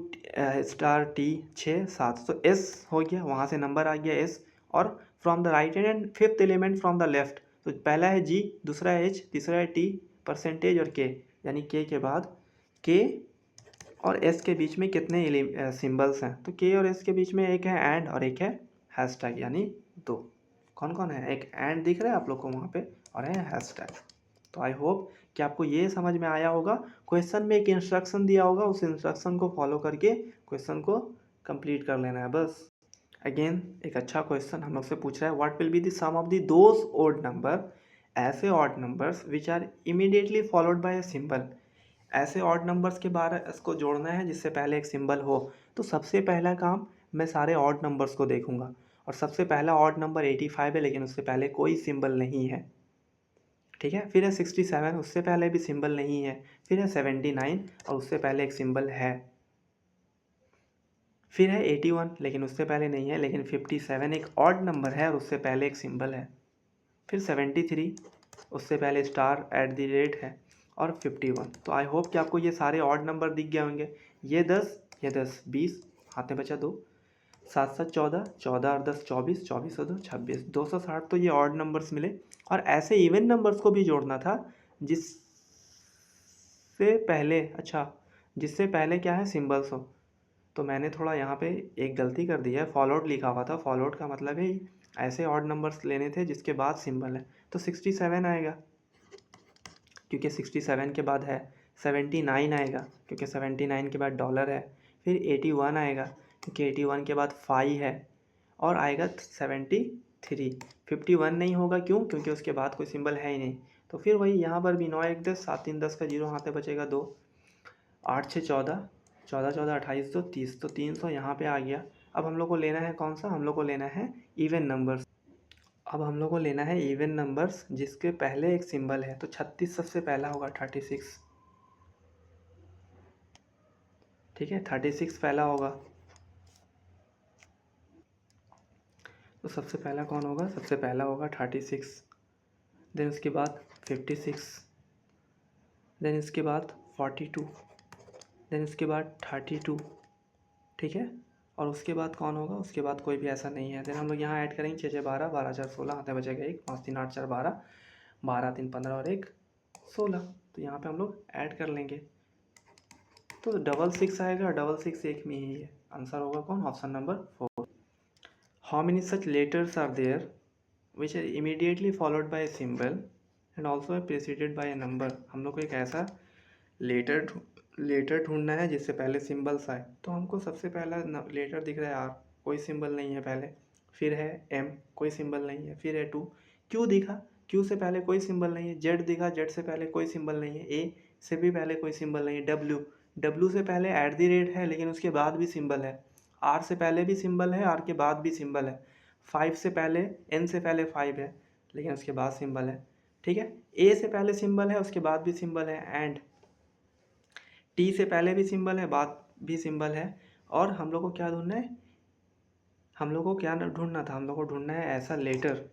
स्टार टी 6 7, तो एस हो गया, वहाँ से नंबर आ गया एस, और from the right hand and fifth element from the left, तो पहला है जी, दूसरा है एच, तीसरा है टी, परसेंटेज और के, यानी के के बाद के और एस के बीच में कितने सिंबल्स हैं, तो के और एस के बीच में एक है एंड और एक है हैशटैग, यानी दो। कौन कौन है, एक एंड दिख रहा है आप लोग को वहाँ पे और है हैशटैग। तो आई होप कि आपको ये समझ में आया होगा। क्वेश्चन में एक इंस्ट्रक्शन दिया होगा, उस इंस्ट्रक्शन को फॉलो करके क्वेश्चन को कंप्लीट कर लेना है बस। अगेन एक अच्छा क्वेश्चन हम लोग से पूछ रहा है, what will be the sum of the those odd number, ऐसे odd numbers which are immediately followed by a symbol, ऐसे ऑड नंबर्स के बारे इसको जोड़ना है जिससे पहले एक सिंबल हो। तो सबसे पहला काम, मैं सारे ऑड नंबर्स को देखूंगा और सबसे पहला ऑड नंबर 85 है, लेकिन उससे पहले कोई सिंबल नहीं है। ठीक है, फिर है 67, उससे पहले भी सिंबल नहीं है। फिर है 79 और उससे पहले एक सिंबल है। फिर है 81, लेकिन उससे पहले नहीं है, लेकिन 57 एक ऑड नंबर है और उससे पहले एक सिंबल है। फिर 73, उससे पहले *@ है, और 51। तो आई होप कि आपको ये सारे ऑड नंबर दिख गए होंगे। ये 10, ये 10, 20, हाथ में बचा 2, 7 7 14, 14 और 10 24, 24 और 2 26, 260। तो ये ऑड नंबर्स मिले। और ऐसे इवन नंबर्स को भी जोड़ना था जिससे पहले, अच्छा, जिससे पहले क्या है, सिंबल्स हो। तो मैंने थोड़ा यहाँ पे एक गलती कर दी है, फॉलोड लिखा हुआ था। फॉलोड का मतलब है ऐसे ऑड नंबर्स लेने थे जिसके बाद सिंबल है। तो 67 आएगा क्योंकि 67 के बाद है। 79 आएगा क्योंकि 79 के बाद डॉलर है। फिर 81 आएगा क्योंकि 81 के बाद 5 है, और आएगा 73। 51 नहीं होगा, क्यों, क्योंकि उसके बाद कोई सिंबल है ही नहीं। तो फिर वही यहाँ पर भी 9 1 10, 7 3 10 का जीरो हाथ में बचेगा 2, 8 6 14, 14 14 28 2 30, तो 300 यहाँ पे आ गया। अब हम लोग को लेना है कौन सा, हम लोग को लेना है इवन नंबर्स। अब हम लोग को लेना है इवन नंबर्स जिसके पहले एक सिंबल है। तो 36 सबसे पहला होगा, 36। ठीक है, 36 पहला होगा। तो सबसे पहला कौन होगा, सबसे पहला होगा 36। देन उसके बाद 56, देन इसके बाद 42, देन इसके बाद 32। ठीक है, और उसके बाद कौन होगा, उसके बाद कोई भी ऐसा नहीं है। देन हम लोग यहाँ ऐड करेंगे 6 6 12, 12 4 16, हाथ में बचेगा 1, 5 3 8 4 12, 12 3 15 और 1 16। तो यहाँ पे हम लोग ऐड कर लेंगे तो 66 आएगा। 66 एक में ही है, आंसर होगा कौन, option number 4। How many such letters are there which are immediately followed by a symbol and also preceded by a number. हम लोग को एक ऐसा लेटर ढूंढना है जिससे पहले सिंबल्स आए। तो हमको सबसे पहला लेटर दिख रहा है आर, कोई सिंबल नहीं है पहले। फिर है एम, कोई सिंबल नहीं है। फिर है 2, क्यू दिखा, क्यू से पहले कोई सिंबल नहीं है। जेड दिखा, जेड से पहले कोई सिंबल नहीं है। ए से भी पहले कोई सिंबल नहीं है। डब्ल्यू, डब्ल्यू से पहले @ है लेकिन उसके बाद भी सिंबल है। आर से पहले भी सिंबल है, आर के बाद भी सिंबल है। 5 से पहले, एन से पहले 5 है लेकिन उसके बाद सिंबल है। ठीक है, ए से पहले सिंबल है, उसके बाद भी सिंबल है। एंड टी से पहले भी सिंबल है, बाद भी सिंबल है। और हम लोग को क्या ढूंढना है, हम लोग को क्या ढूंढना था, हम लोग को ढूंढना है ऐसा लेटर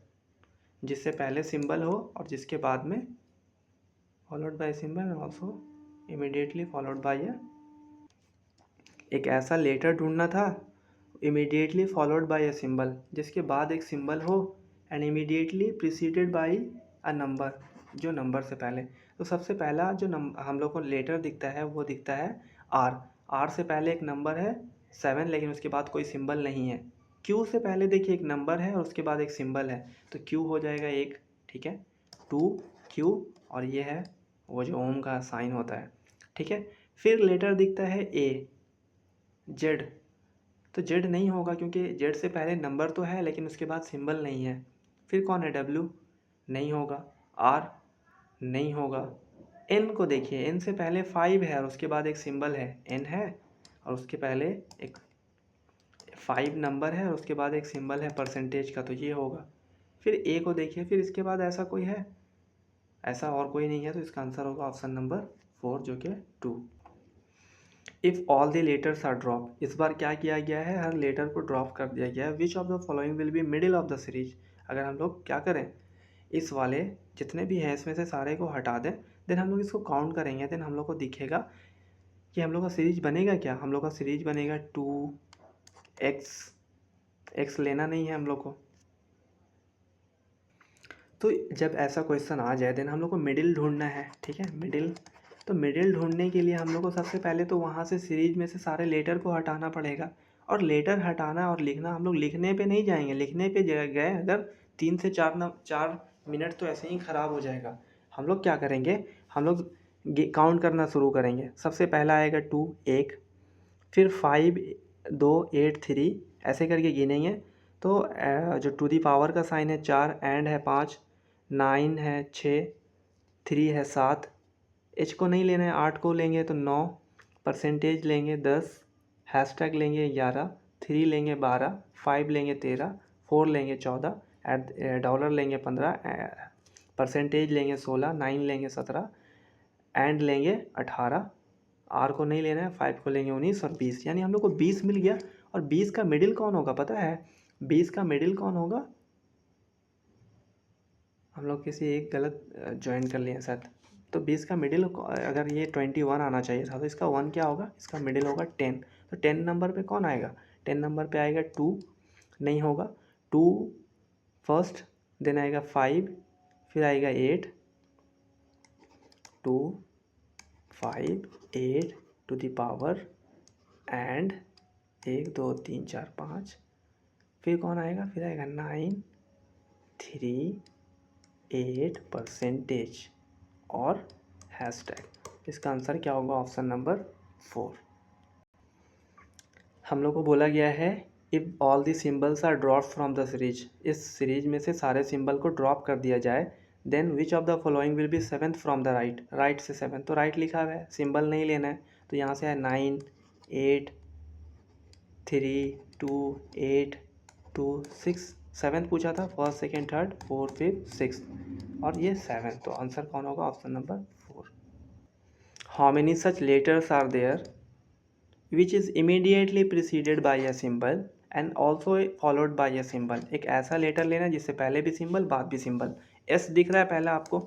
जिससे पहले सिंबल हो और जिसके बाद में followed by symbol and also immediately followed bye एक ऐसा लेटर ढूंढना था immediately followed by a symbol, जिसके बाद एक सिंबल हो and immediately preceded by a number, जो नंबर से पहले। तो सबसे पहला जो हम लोग को लेटर दिखता है वो दिखता है आर। आर से पहले एक नंबर है 7 लेकिन उसके बाद कोई सिंबल नहीं है। क्यू से पहले देखिए एक नंबर है और उसके बाद एक सिंबल है, तो क्यू हो जाएगा 1। ठीक है, 2 क्यू, और ये है वो जो ओम का साइन होता है। ठीक है, फिर लेटर दिखता है ए। जेड, तो जेड नहीं होगा क्योंकि जेड से पहले नंबर तो है लेकिन उसके बाद सिंबल नहीं है। फिर कौन है, डब्ल्यू, नहीं होगा। आर, नहीं होगा। एन को देखिए, एन से पहले 5 है और उसके बाद एक सिंबल है, एन है और उसके पहले एक 5 नंबर है और उसके बाद एक सिंबल है परसेंटेज का, तो ये होगा। फिर ए को देखिए, फिर इसके बाद ऐसा कोई है, ऐसा और कोई नहीं है, तो इसका आंसर होगा ऑप्शन नंबर 4 जो कि 2। If all the letters are drop, इस बार क्या किया गया है, हर लेटर को ड्रॉप कर दिया गया है। विच of the following will B middle of the series, अगर हम लोग क्या करें, इस वाले जितने भी हैं इसमें से सारे को हटा दें, देन हम लोग इसको काउंट करेंगे, देन हम लोग को दिखेगा कि हम लोग का सीरीज बनेगा क्या, हम लोग का सीरीज बनेगा 2x, x लेना नहीं है हम लोग को। तो जब ऐसा क्वेश्चन आ जाए देन हम लोग को मिडिल ढूंढना है, ठीक है, मिडिल। तो मिडिल ढूंढने के लिए हम लोग को सबसे पहले तो वहाँ से सीरीज में से सारे लेटर को हटाना पड़ेगा, और लेटर हटाना और लिखना, हम लोग लिखने पे नहीं जाएंगे, लिखने पे गए अगर 3 से 4 मिनट तो ऐसे ही ख़राब हो जाएगा। हम लोग क्या करेंगे, हम लोग काउंट करना शुरू करेंगे। सबसे पहला आएगा 2 1, फिर 5 2 8 3, ऐसे करके गिनेंगे। तो जो टू दी पावर का साइन है 4, एंड है 5, 9 है 6, 3 है 7, एच को नहीं लेना है, 8 को लेंगे तो 9, परसेंटेज लेंगे 10, हैशटैग लेंगे 11, 3 लेंगे 12, 5 लेंगे 13, 4 लेंगे 14, डॉलर लेंगे 15, परसेंटेज लेंगे 16, 9 लेंगे 17, एंड लेंगे 18, आर को नहीं लेना है, 5 को लेंगे 19 और 20, यानी हम लोग को 20 मिल गया। और 20 का मिडिल कौन होगा पता है, 20 का मिडिल कौन होगा, हम लोग किसी एक गलत ज्वाइन कर लिए शायद। तो 20 का मिडिल, अगर ये 21 आना चाहिए था, तो इसका 1 क्या होगा, इसका मिडिल होगा 10। तो 10 नंबर पे कौन आएगा, 10 नंबर पे आएगा 2, नहीं होगा, 2 फर्स्ट, देन आएगा 5, फिर आएगा 8, 2 5 8 टू द पावर एंड 1 2 3 4 5, फिर कौन आएगा, फिर आएगा 9 3 8 परसेंटेज और हैशटैग। इसका आंसर क्या होगा, ऑप्शन नंबर 4। हम लोग को बोला गया है if all the symbols are drop from the series, इस सीरीज में से सारे सिंबल को ड्रॉप कर दिया जाए, then which of the following will be 7th from the right, right से 7, तो राइट लिखा हुआ है, सिंबल नहीं लेना है, तो यहाँ से है 9 8 3 2 8 2 6, 7th पूछा था, first second third fourth fifth six, और ये 7, तो आंसर कौन होगा, option number 4। How many such letters are there which is immediately preceded by a symbol and also followed by a symbol, एक ऐसा लेटर लेना जिससे पहले भी सिंबल बाद भी सिंबल। S दिख रहा है पहला आपको,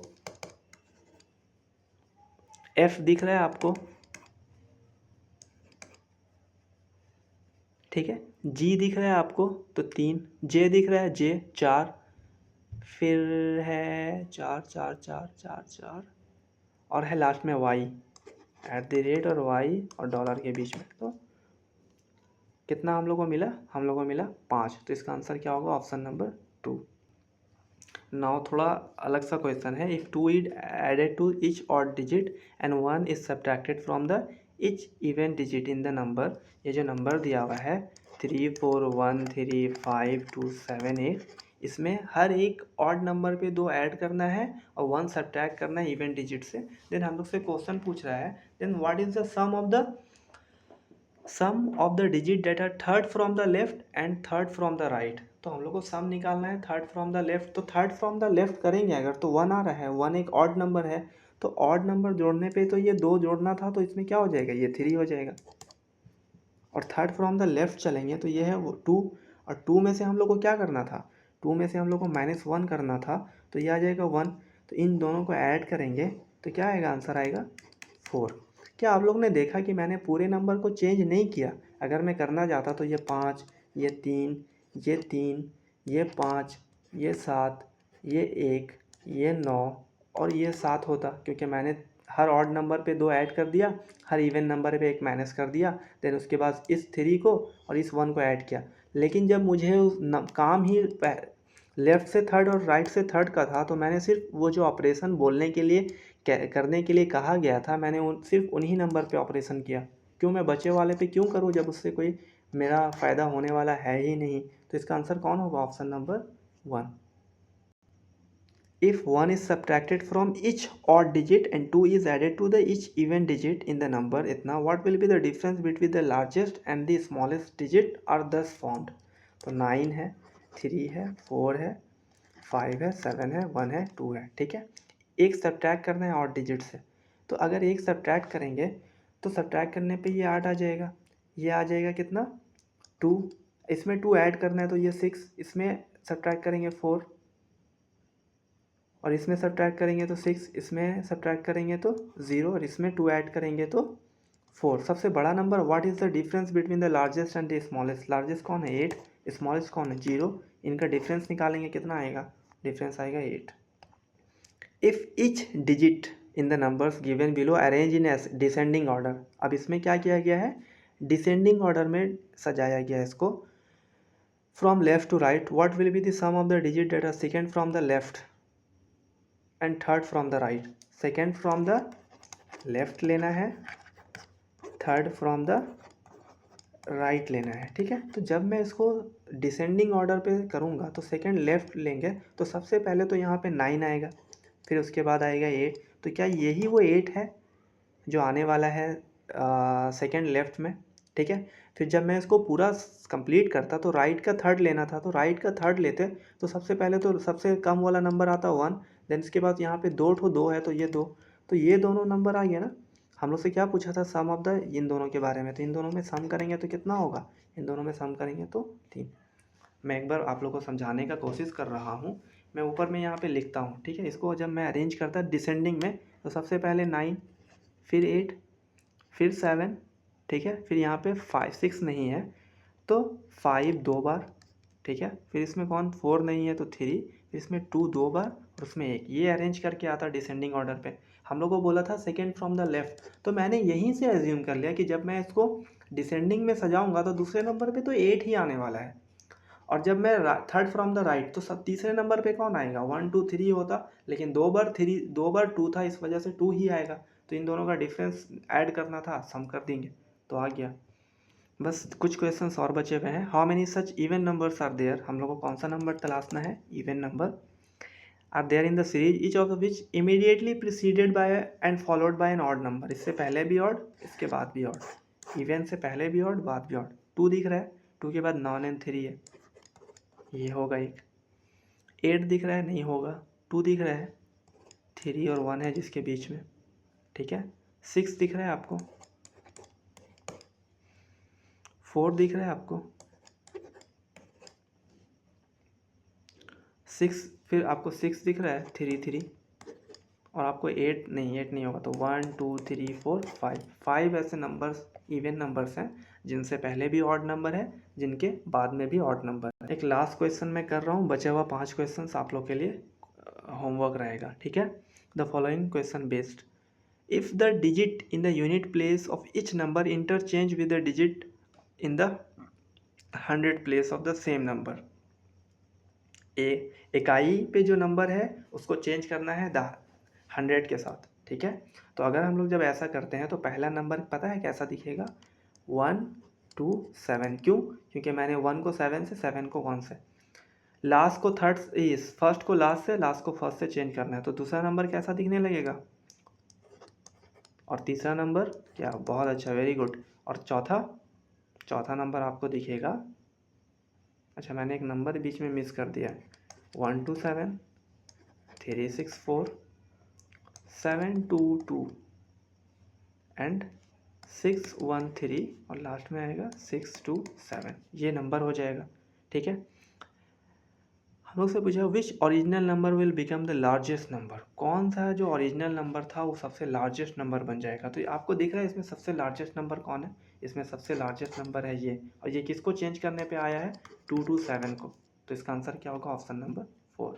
F दिख रहा है आपको, ठीक है, G दिख रहा है आपको तो 3, J दिख रहा है, J 4, फिर है 4 4 4 4 4, और है लास्ट में Y, @ और Y और डॉलर के बीच में। तो कितना हम लोग को मिला, हम लोग को मिला 5, तो इसका आंसर क्या होगा, ऑप्शन नंबर 2। नाउ थोड़ा अलग सा क्वेश्चन है, if 2 is added to each odd digit and 1 is subtracted from the each even digit in the number, ये जो नंबर दिया हुआ है 3 4 1 3 5 2 7 8, इसमें हर एक ऑड नंबर पे 2 ऐड करना है और 1 सब्ट्रैक्ट करना है इवन डिजिट से। देन हम लोग से क्वेश्चन पूछ रहा है, then what is the sum of the digit that are third from the left and third from the right. तो हम लोग को सम निकालना है थर्ड फ्रॉम द लेफ्ट, तो थर्ड फ्रॉम द लेफ्ट करेंगे अगर तो 1 आ रहा है, 1 एक ऑड नंबर है, तो ऑड नंबर जोड़ने पे तो ये 2 जोड़ना था, तो इसमें क्या हो जाएगा, ये 3 हो जाएगा। और थर्ड फ्रॉम द लेफ्ट चलेंगे तो ये है वो 2, और 2 में से हम लोग को क्या करना था, 2 में से हम लोग को -1 करना था, तो ये आ जाएगा 1, तो इन दोनों को ऐड करेंगे तो क्या आएगा, आंसर आएगा 4। क्या आप लोग ने देखा कि मैंने पूरे नंबर को चेंज नहीं किया, अगर मैं करना चाहता तो ये 5 ये 3 ये 3 ये 5 ये 7 ये 1 ये 9 और ये 7 होता, क्योंकि मैंने हर ऑड नंबर पे 2 ऐड कर दिया, हर इवन नंबर पे 1 माइनस कर दिया, देन उसके बाद इस 3 को और इस 1 को ऐड किया। लेकिन जब मुझे काम ही लेफ़्ट से थर्ड और राइट से थर्ड का था, तो मैंने सिर्फ वो जो ऑपरेशन बोलने के लिए करने के लिए कहा गया था, मैंने सिर्फ उन्हीं नंबर पे ऑपरेशन किया। क्यों मैं बचे वाले पे क्यों करूँ जब उससे कोई मेरा फ़ायदा होने वाला है ही नहीं। तो इसका आंसर कौन होगा, option number 1। If 1 is subtracted from each odd digit and 2 is added to the each even digit in the number, इतना what will be the difference between the largest and the smallest digit are thus found। तो 9 है, 3 है, 4 है, 5 है, 7 है, 1 है, 2 है, ठीक है। एक सब्ट्रैक्ट करना है ऑड डिजिट से, तो अगर एक सब्ट्रैक्ट करेंगे तो सब्ट्रैक्ट करने पे ये 8 आ जाएगा, ये आ जाएगा कितना 2, इसमें 2 ऐड करना है तो ये 6, इसमें सब्ट्रैक्ट करेंगे 4 और इसमें सब्ट्रैक्ट करेंगे तो 6, इसमें सब्ट्रैक्ट करेंगे तो 0 और इसमें 2 ऐड करेंगे तो 4। सबसे बड़ा number, what is the difference between the largest and the smallest? Largest कौन है 8, स्मॉलेस्ट कौन है 0, इनका डिफरेंस निकालेंगे कितना आएगा, डिफरेंस आएगा 8। If each digit in the numbers given below arrange in descending order, अब इसमें क्या किया गया है, डिसेंडिंग ऑर्डर में सजाया गया है इसको, from left to right, what will be the sum of the digit that are second from the left and third from the right? Second from the left लेना है, थर्ड फ्रॉम द राइट लेना है, ठीक है। तो जब मैं इसको डिसेंडिंग ऑर्डर पे करूँगा तो सेकंड लेफ़्ट लेंगे तो सबसे पहले तो यहाँ पे 9 आएगा, फिर उसके बाद आएगा 8, तो क्या यही वो 8 है जो आने वाला है सेकंड लेफ़्ट में, ठीक है। फिर जब मैं इसको पूरा कंप्लीट करता तो राइट का थर्ड लेना था, तो राइट का थर्ड लेते तो सबसे पहले तो सबसे कम वाला नंबर आता 1, देन इसके बाद यहाँ पे 2 है तो ये 2, तो ये दोनों नंबर आ गया ना। हम लोग से क्या पूछा था, सम ऑफ द इन दोनों के बारे में, तो इन दोनों में सम करेंगे तो कितना होगा, इन दोनों में सम करेंगे तो 3। मैं एक बार आप लोग को समझाने का कोशिश कर रहा हूँ, मैं ऊपर में यहाँ पे लिखता हूँ, ठीक है। इसको जब मैं अरेंज करता डिसेंडिंग में तो सबसे पहले 9, फिर 8, फिर 7, ठीक है। फिर यहाँ पे 5 6 नहीं है तो 5 2 बार, ठीक है। फिर इसमें कौन 4 नहीं है तो 3, फिर इसमें 2 2 बार और उसमें 1, ये अरेंज करके आता डिसेंडिंग ऑर्डर पे। हम लोग को बोला था सेकेंड फ्रॉम द लेफ्ट, तो मैंने यहीं से एज्यूम कर लिया कि जब मैं इसको डिसेंडिंग में सजाऊंगा तो दूसरे नंबर पे तो 8 ही आने वाला है, और जब मैं थर्ड फ्रॉम द राइट तो सब तीसरे नंबर पे कौन आएगा, 1 2 3 होता, लेकिन 2 बार 2 था, इस वजह से 2 ही आएगा। तो इन दोनों का डिफरेंस ऐड करना था, सम कर देंगे तो आ गया। बस कुछ क्वेश्चंस और बचे हुए हैं। How many such even numbers are there, हम लोग को कौन सा नंबर तलाशना है, even number are there in the series each of which immediately preceded by and followed by an odd number, इससे पहले भी ऑड इसके बाद भी ऑड, इवन से पहले भी ऑड बाद भी ऑड। 2 दिख रहा है, 2 के बाद 9 एंड 3 है, ये होगा एक। 8 दिख रहा है, नहीं होगा। 2 दिख रहा है, 3 और 1 है जिसके बीच में, ठीक है। 6 दिख रहा है आपको, 4 दिख रहा है आपको, 6, फिर आपको 6 दिख रहा है, 3 और आपको 8 नहीं होगा, तो 1 2 3 4 5 ऐसे नंबर्स इवन नंबर्स हैं जिनसे पहले भी ऑड नंबर है, जिनके बाद में भी ऑड नंबर है। एक लास्ट क्वेश्चन मैं कर रहा हूँ, बचे हुआ 5 क्वेश्चन आप लोग के लिए होमवर्क रहेगा, ठीक है। The following question based, if the digit in the unit place of each number interchange with the digit in the 100 place of the same number, इकाई पे जो नंबर है उसको चेंज करना है 100 के साथ, ठीक है। तो अगर हम लोग जब ऐसा करते हैं तो पहला नंबर पता है कैसा दिखेगा, 1 2 7, क्यों, क्योंकि मैंने 1 को 7 से, 7 को 1 से, लास्ट को थर्ड, फर्स्ट को लास्ट से, लास्ट को फर्स्ट से चेंज करना है, तो दूसरा नंबर कैसा दिखने लगेगा, और तीसरा नंबर क्या, बहुत अच्छा, वेरी गुड, और चौथा नंबर आपको दिखेगा, अच्छा मैंने एक नंबर बीच में मिस कर दिया, 1 2 7 3 6 4 7 2 2 एंड 6 1 3 और लास्ट में आएगा 6 2 7, ये नंबर हो जाएगा, ठीक है। हम लोग से पूछा which original number will become the largest number, कौन सा जो ओरिजिनल नंबर था वो सबसे लार्जेस्ट नंबर बन जाएगा। तो आपको दिख रहा है इसमें सबसे लार्जेस्ट नंबर कौन है, इसमें सबसे लार्जेस्ट नंबर है ये, और ये किसको चेंज करने पे आया है, 2 2 7 को, तो इसका आंसर क्या होगा, ऑप्शन नंबर 4।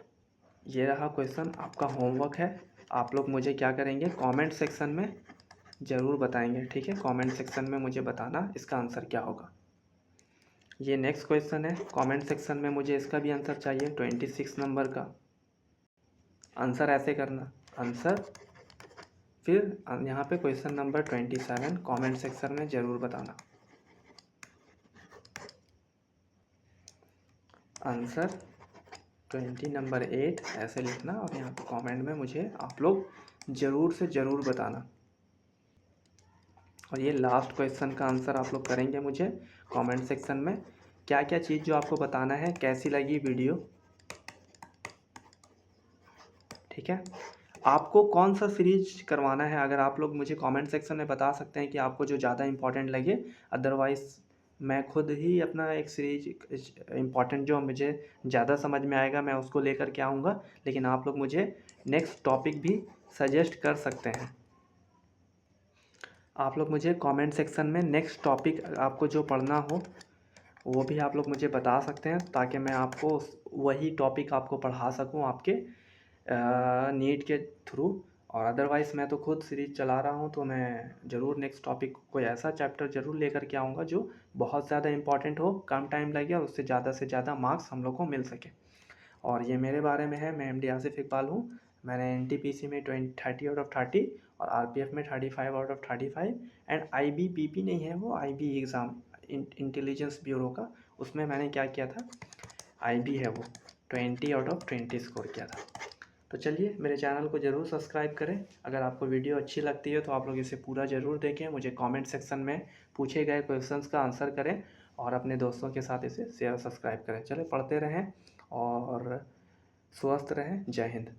ये रहा क्वेश्चन, आपका होमवर्क है। आप लोग मुझे क्या करेंगे, कमेंट सेक्शन में ज़रूर बताएंगे, ठीक है। कमेंट सेक्शन में मुझे बताना इसका आंसर क्या होगा। ये नेक्स्ट क्वेश्चन है, कमेंट सेक्शन में मुझे इसका भी आंसर चाहिए, 26 नंबर का आंसर ऐसे करना, आंसर फिर यहाँ पे क्वेश्चन नंबर 27 कमेंट सेक्शन में ज़रूर बताना, आंसर 20 नंबर 8 ऐसे लिखना, और यहाँ पे कमेंट में मुझे आप लोग ज़रूर से ज़रूर बताना। और ये लास्ट क्वेश्चन का आंसर आप लोग करेंगे मुझे कमेंट सेक्शन में, क्या क्या चीज़ जो आपको बताना है, कैसी लगी वीडियो, ठीक है। आपको कौन सा सीरीज करवाना है, अगर आप लोग मुझे कमेंट सेक्शन में बता सकते हैं कि आपको जो ज़्यादा इम्पोर्टेंट लगे, अदरवाइज़ मैं खुद ही अपना एक सीरीज इम्पोर्टेंट जो मुझे ज़्यादा समझ में आएगा मैं उसको लेकर के आऊँगा। लेकिन आप लोग मुझे नेक्स्ट टॉपिक भी सजेस्ट कर सकते हैं। आप लोग मुझे कमेंट सेक्शन में नेक्स्ट टॉपिक आपको जो पढ़ना हो वो भी आप लोग मुझे बता सकते हैं, ताकि मैं आपको वही टॉपिक आपको पढ़ा सकूं आपके नीट के थ्रू। और अदरवाइज़ मैं तो खुद सीरीज चला रहा हूं, तो मैं ज़रूर नेक्स्ट टॉपिक कोई ऐसा चैप्टर ज़रूर लेकर के आऊँगा जो बहुत ज़्यादा इंपॉर्टेंट हो, कम टाइम लगे और उससे ज़्यादा मार्क्स हम लोग को मिल सके। और ये मेरे बारे में है, मैं एमडी आसिफ इकबाल हूँ। मैंने एनटीपीसी में 30 आउट ऑफ 30 और आरपीएफ में 35 आउट ऑफ 35 एंड आईबीपीपी नहीं है वो, आईबी एग्ज़ाम इंटेलिजेंस ब्यूरो का, उसमें मैंने क्या किया था, आईबी है वो, 20 आउट ऑफ 20 स्कोर किया था। तो चलिए मेरे चैनल को ज़रूर सब्सक्राइब करें। अगर आपको वीडियो अच्छी लगती है तो आप लोग इसे पूरा ज़रूर देखें, मुझे कमेंट सेक्शन में पूछे गए क्वेश्चंस का आंसर करें और अपने दोस्तों के साथ इसे शेयर सब्सक्राइब करें। चले पढ़ते रहें और स्वस्थ रहें। जय हिंद।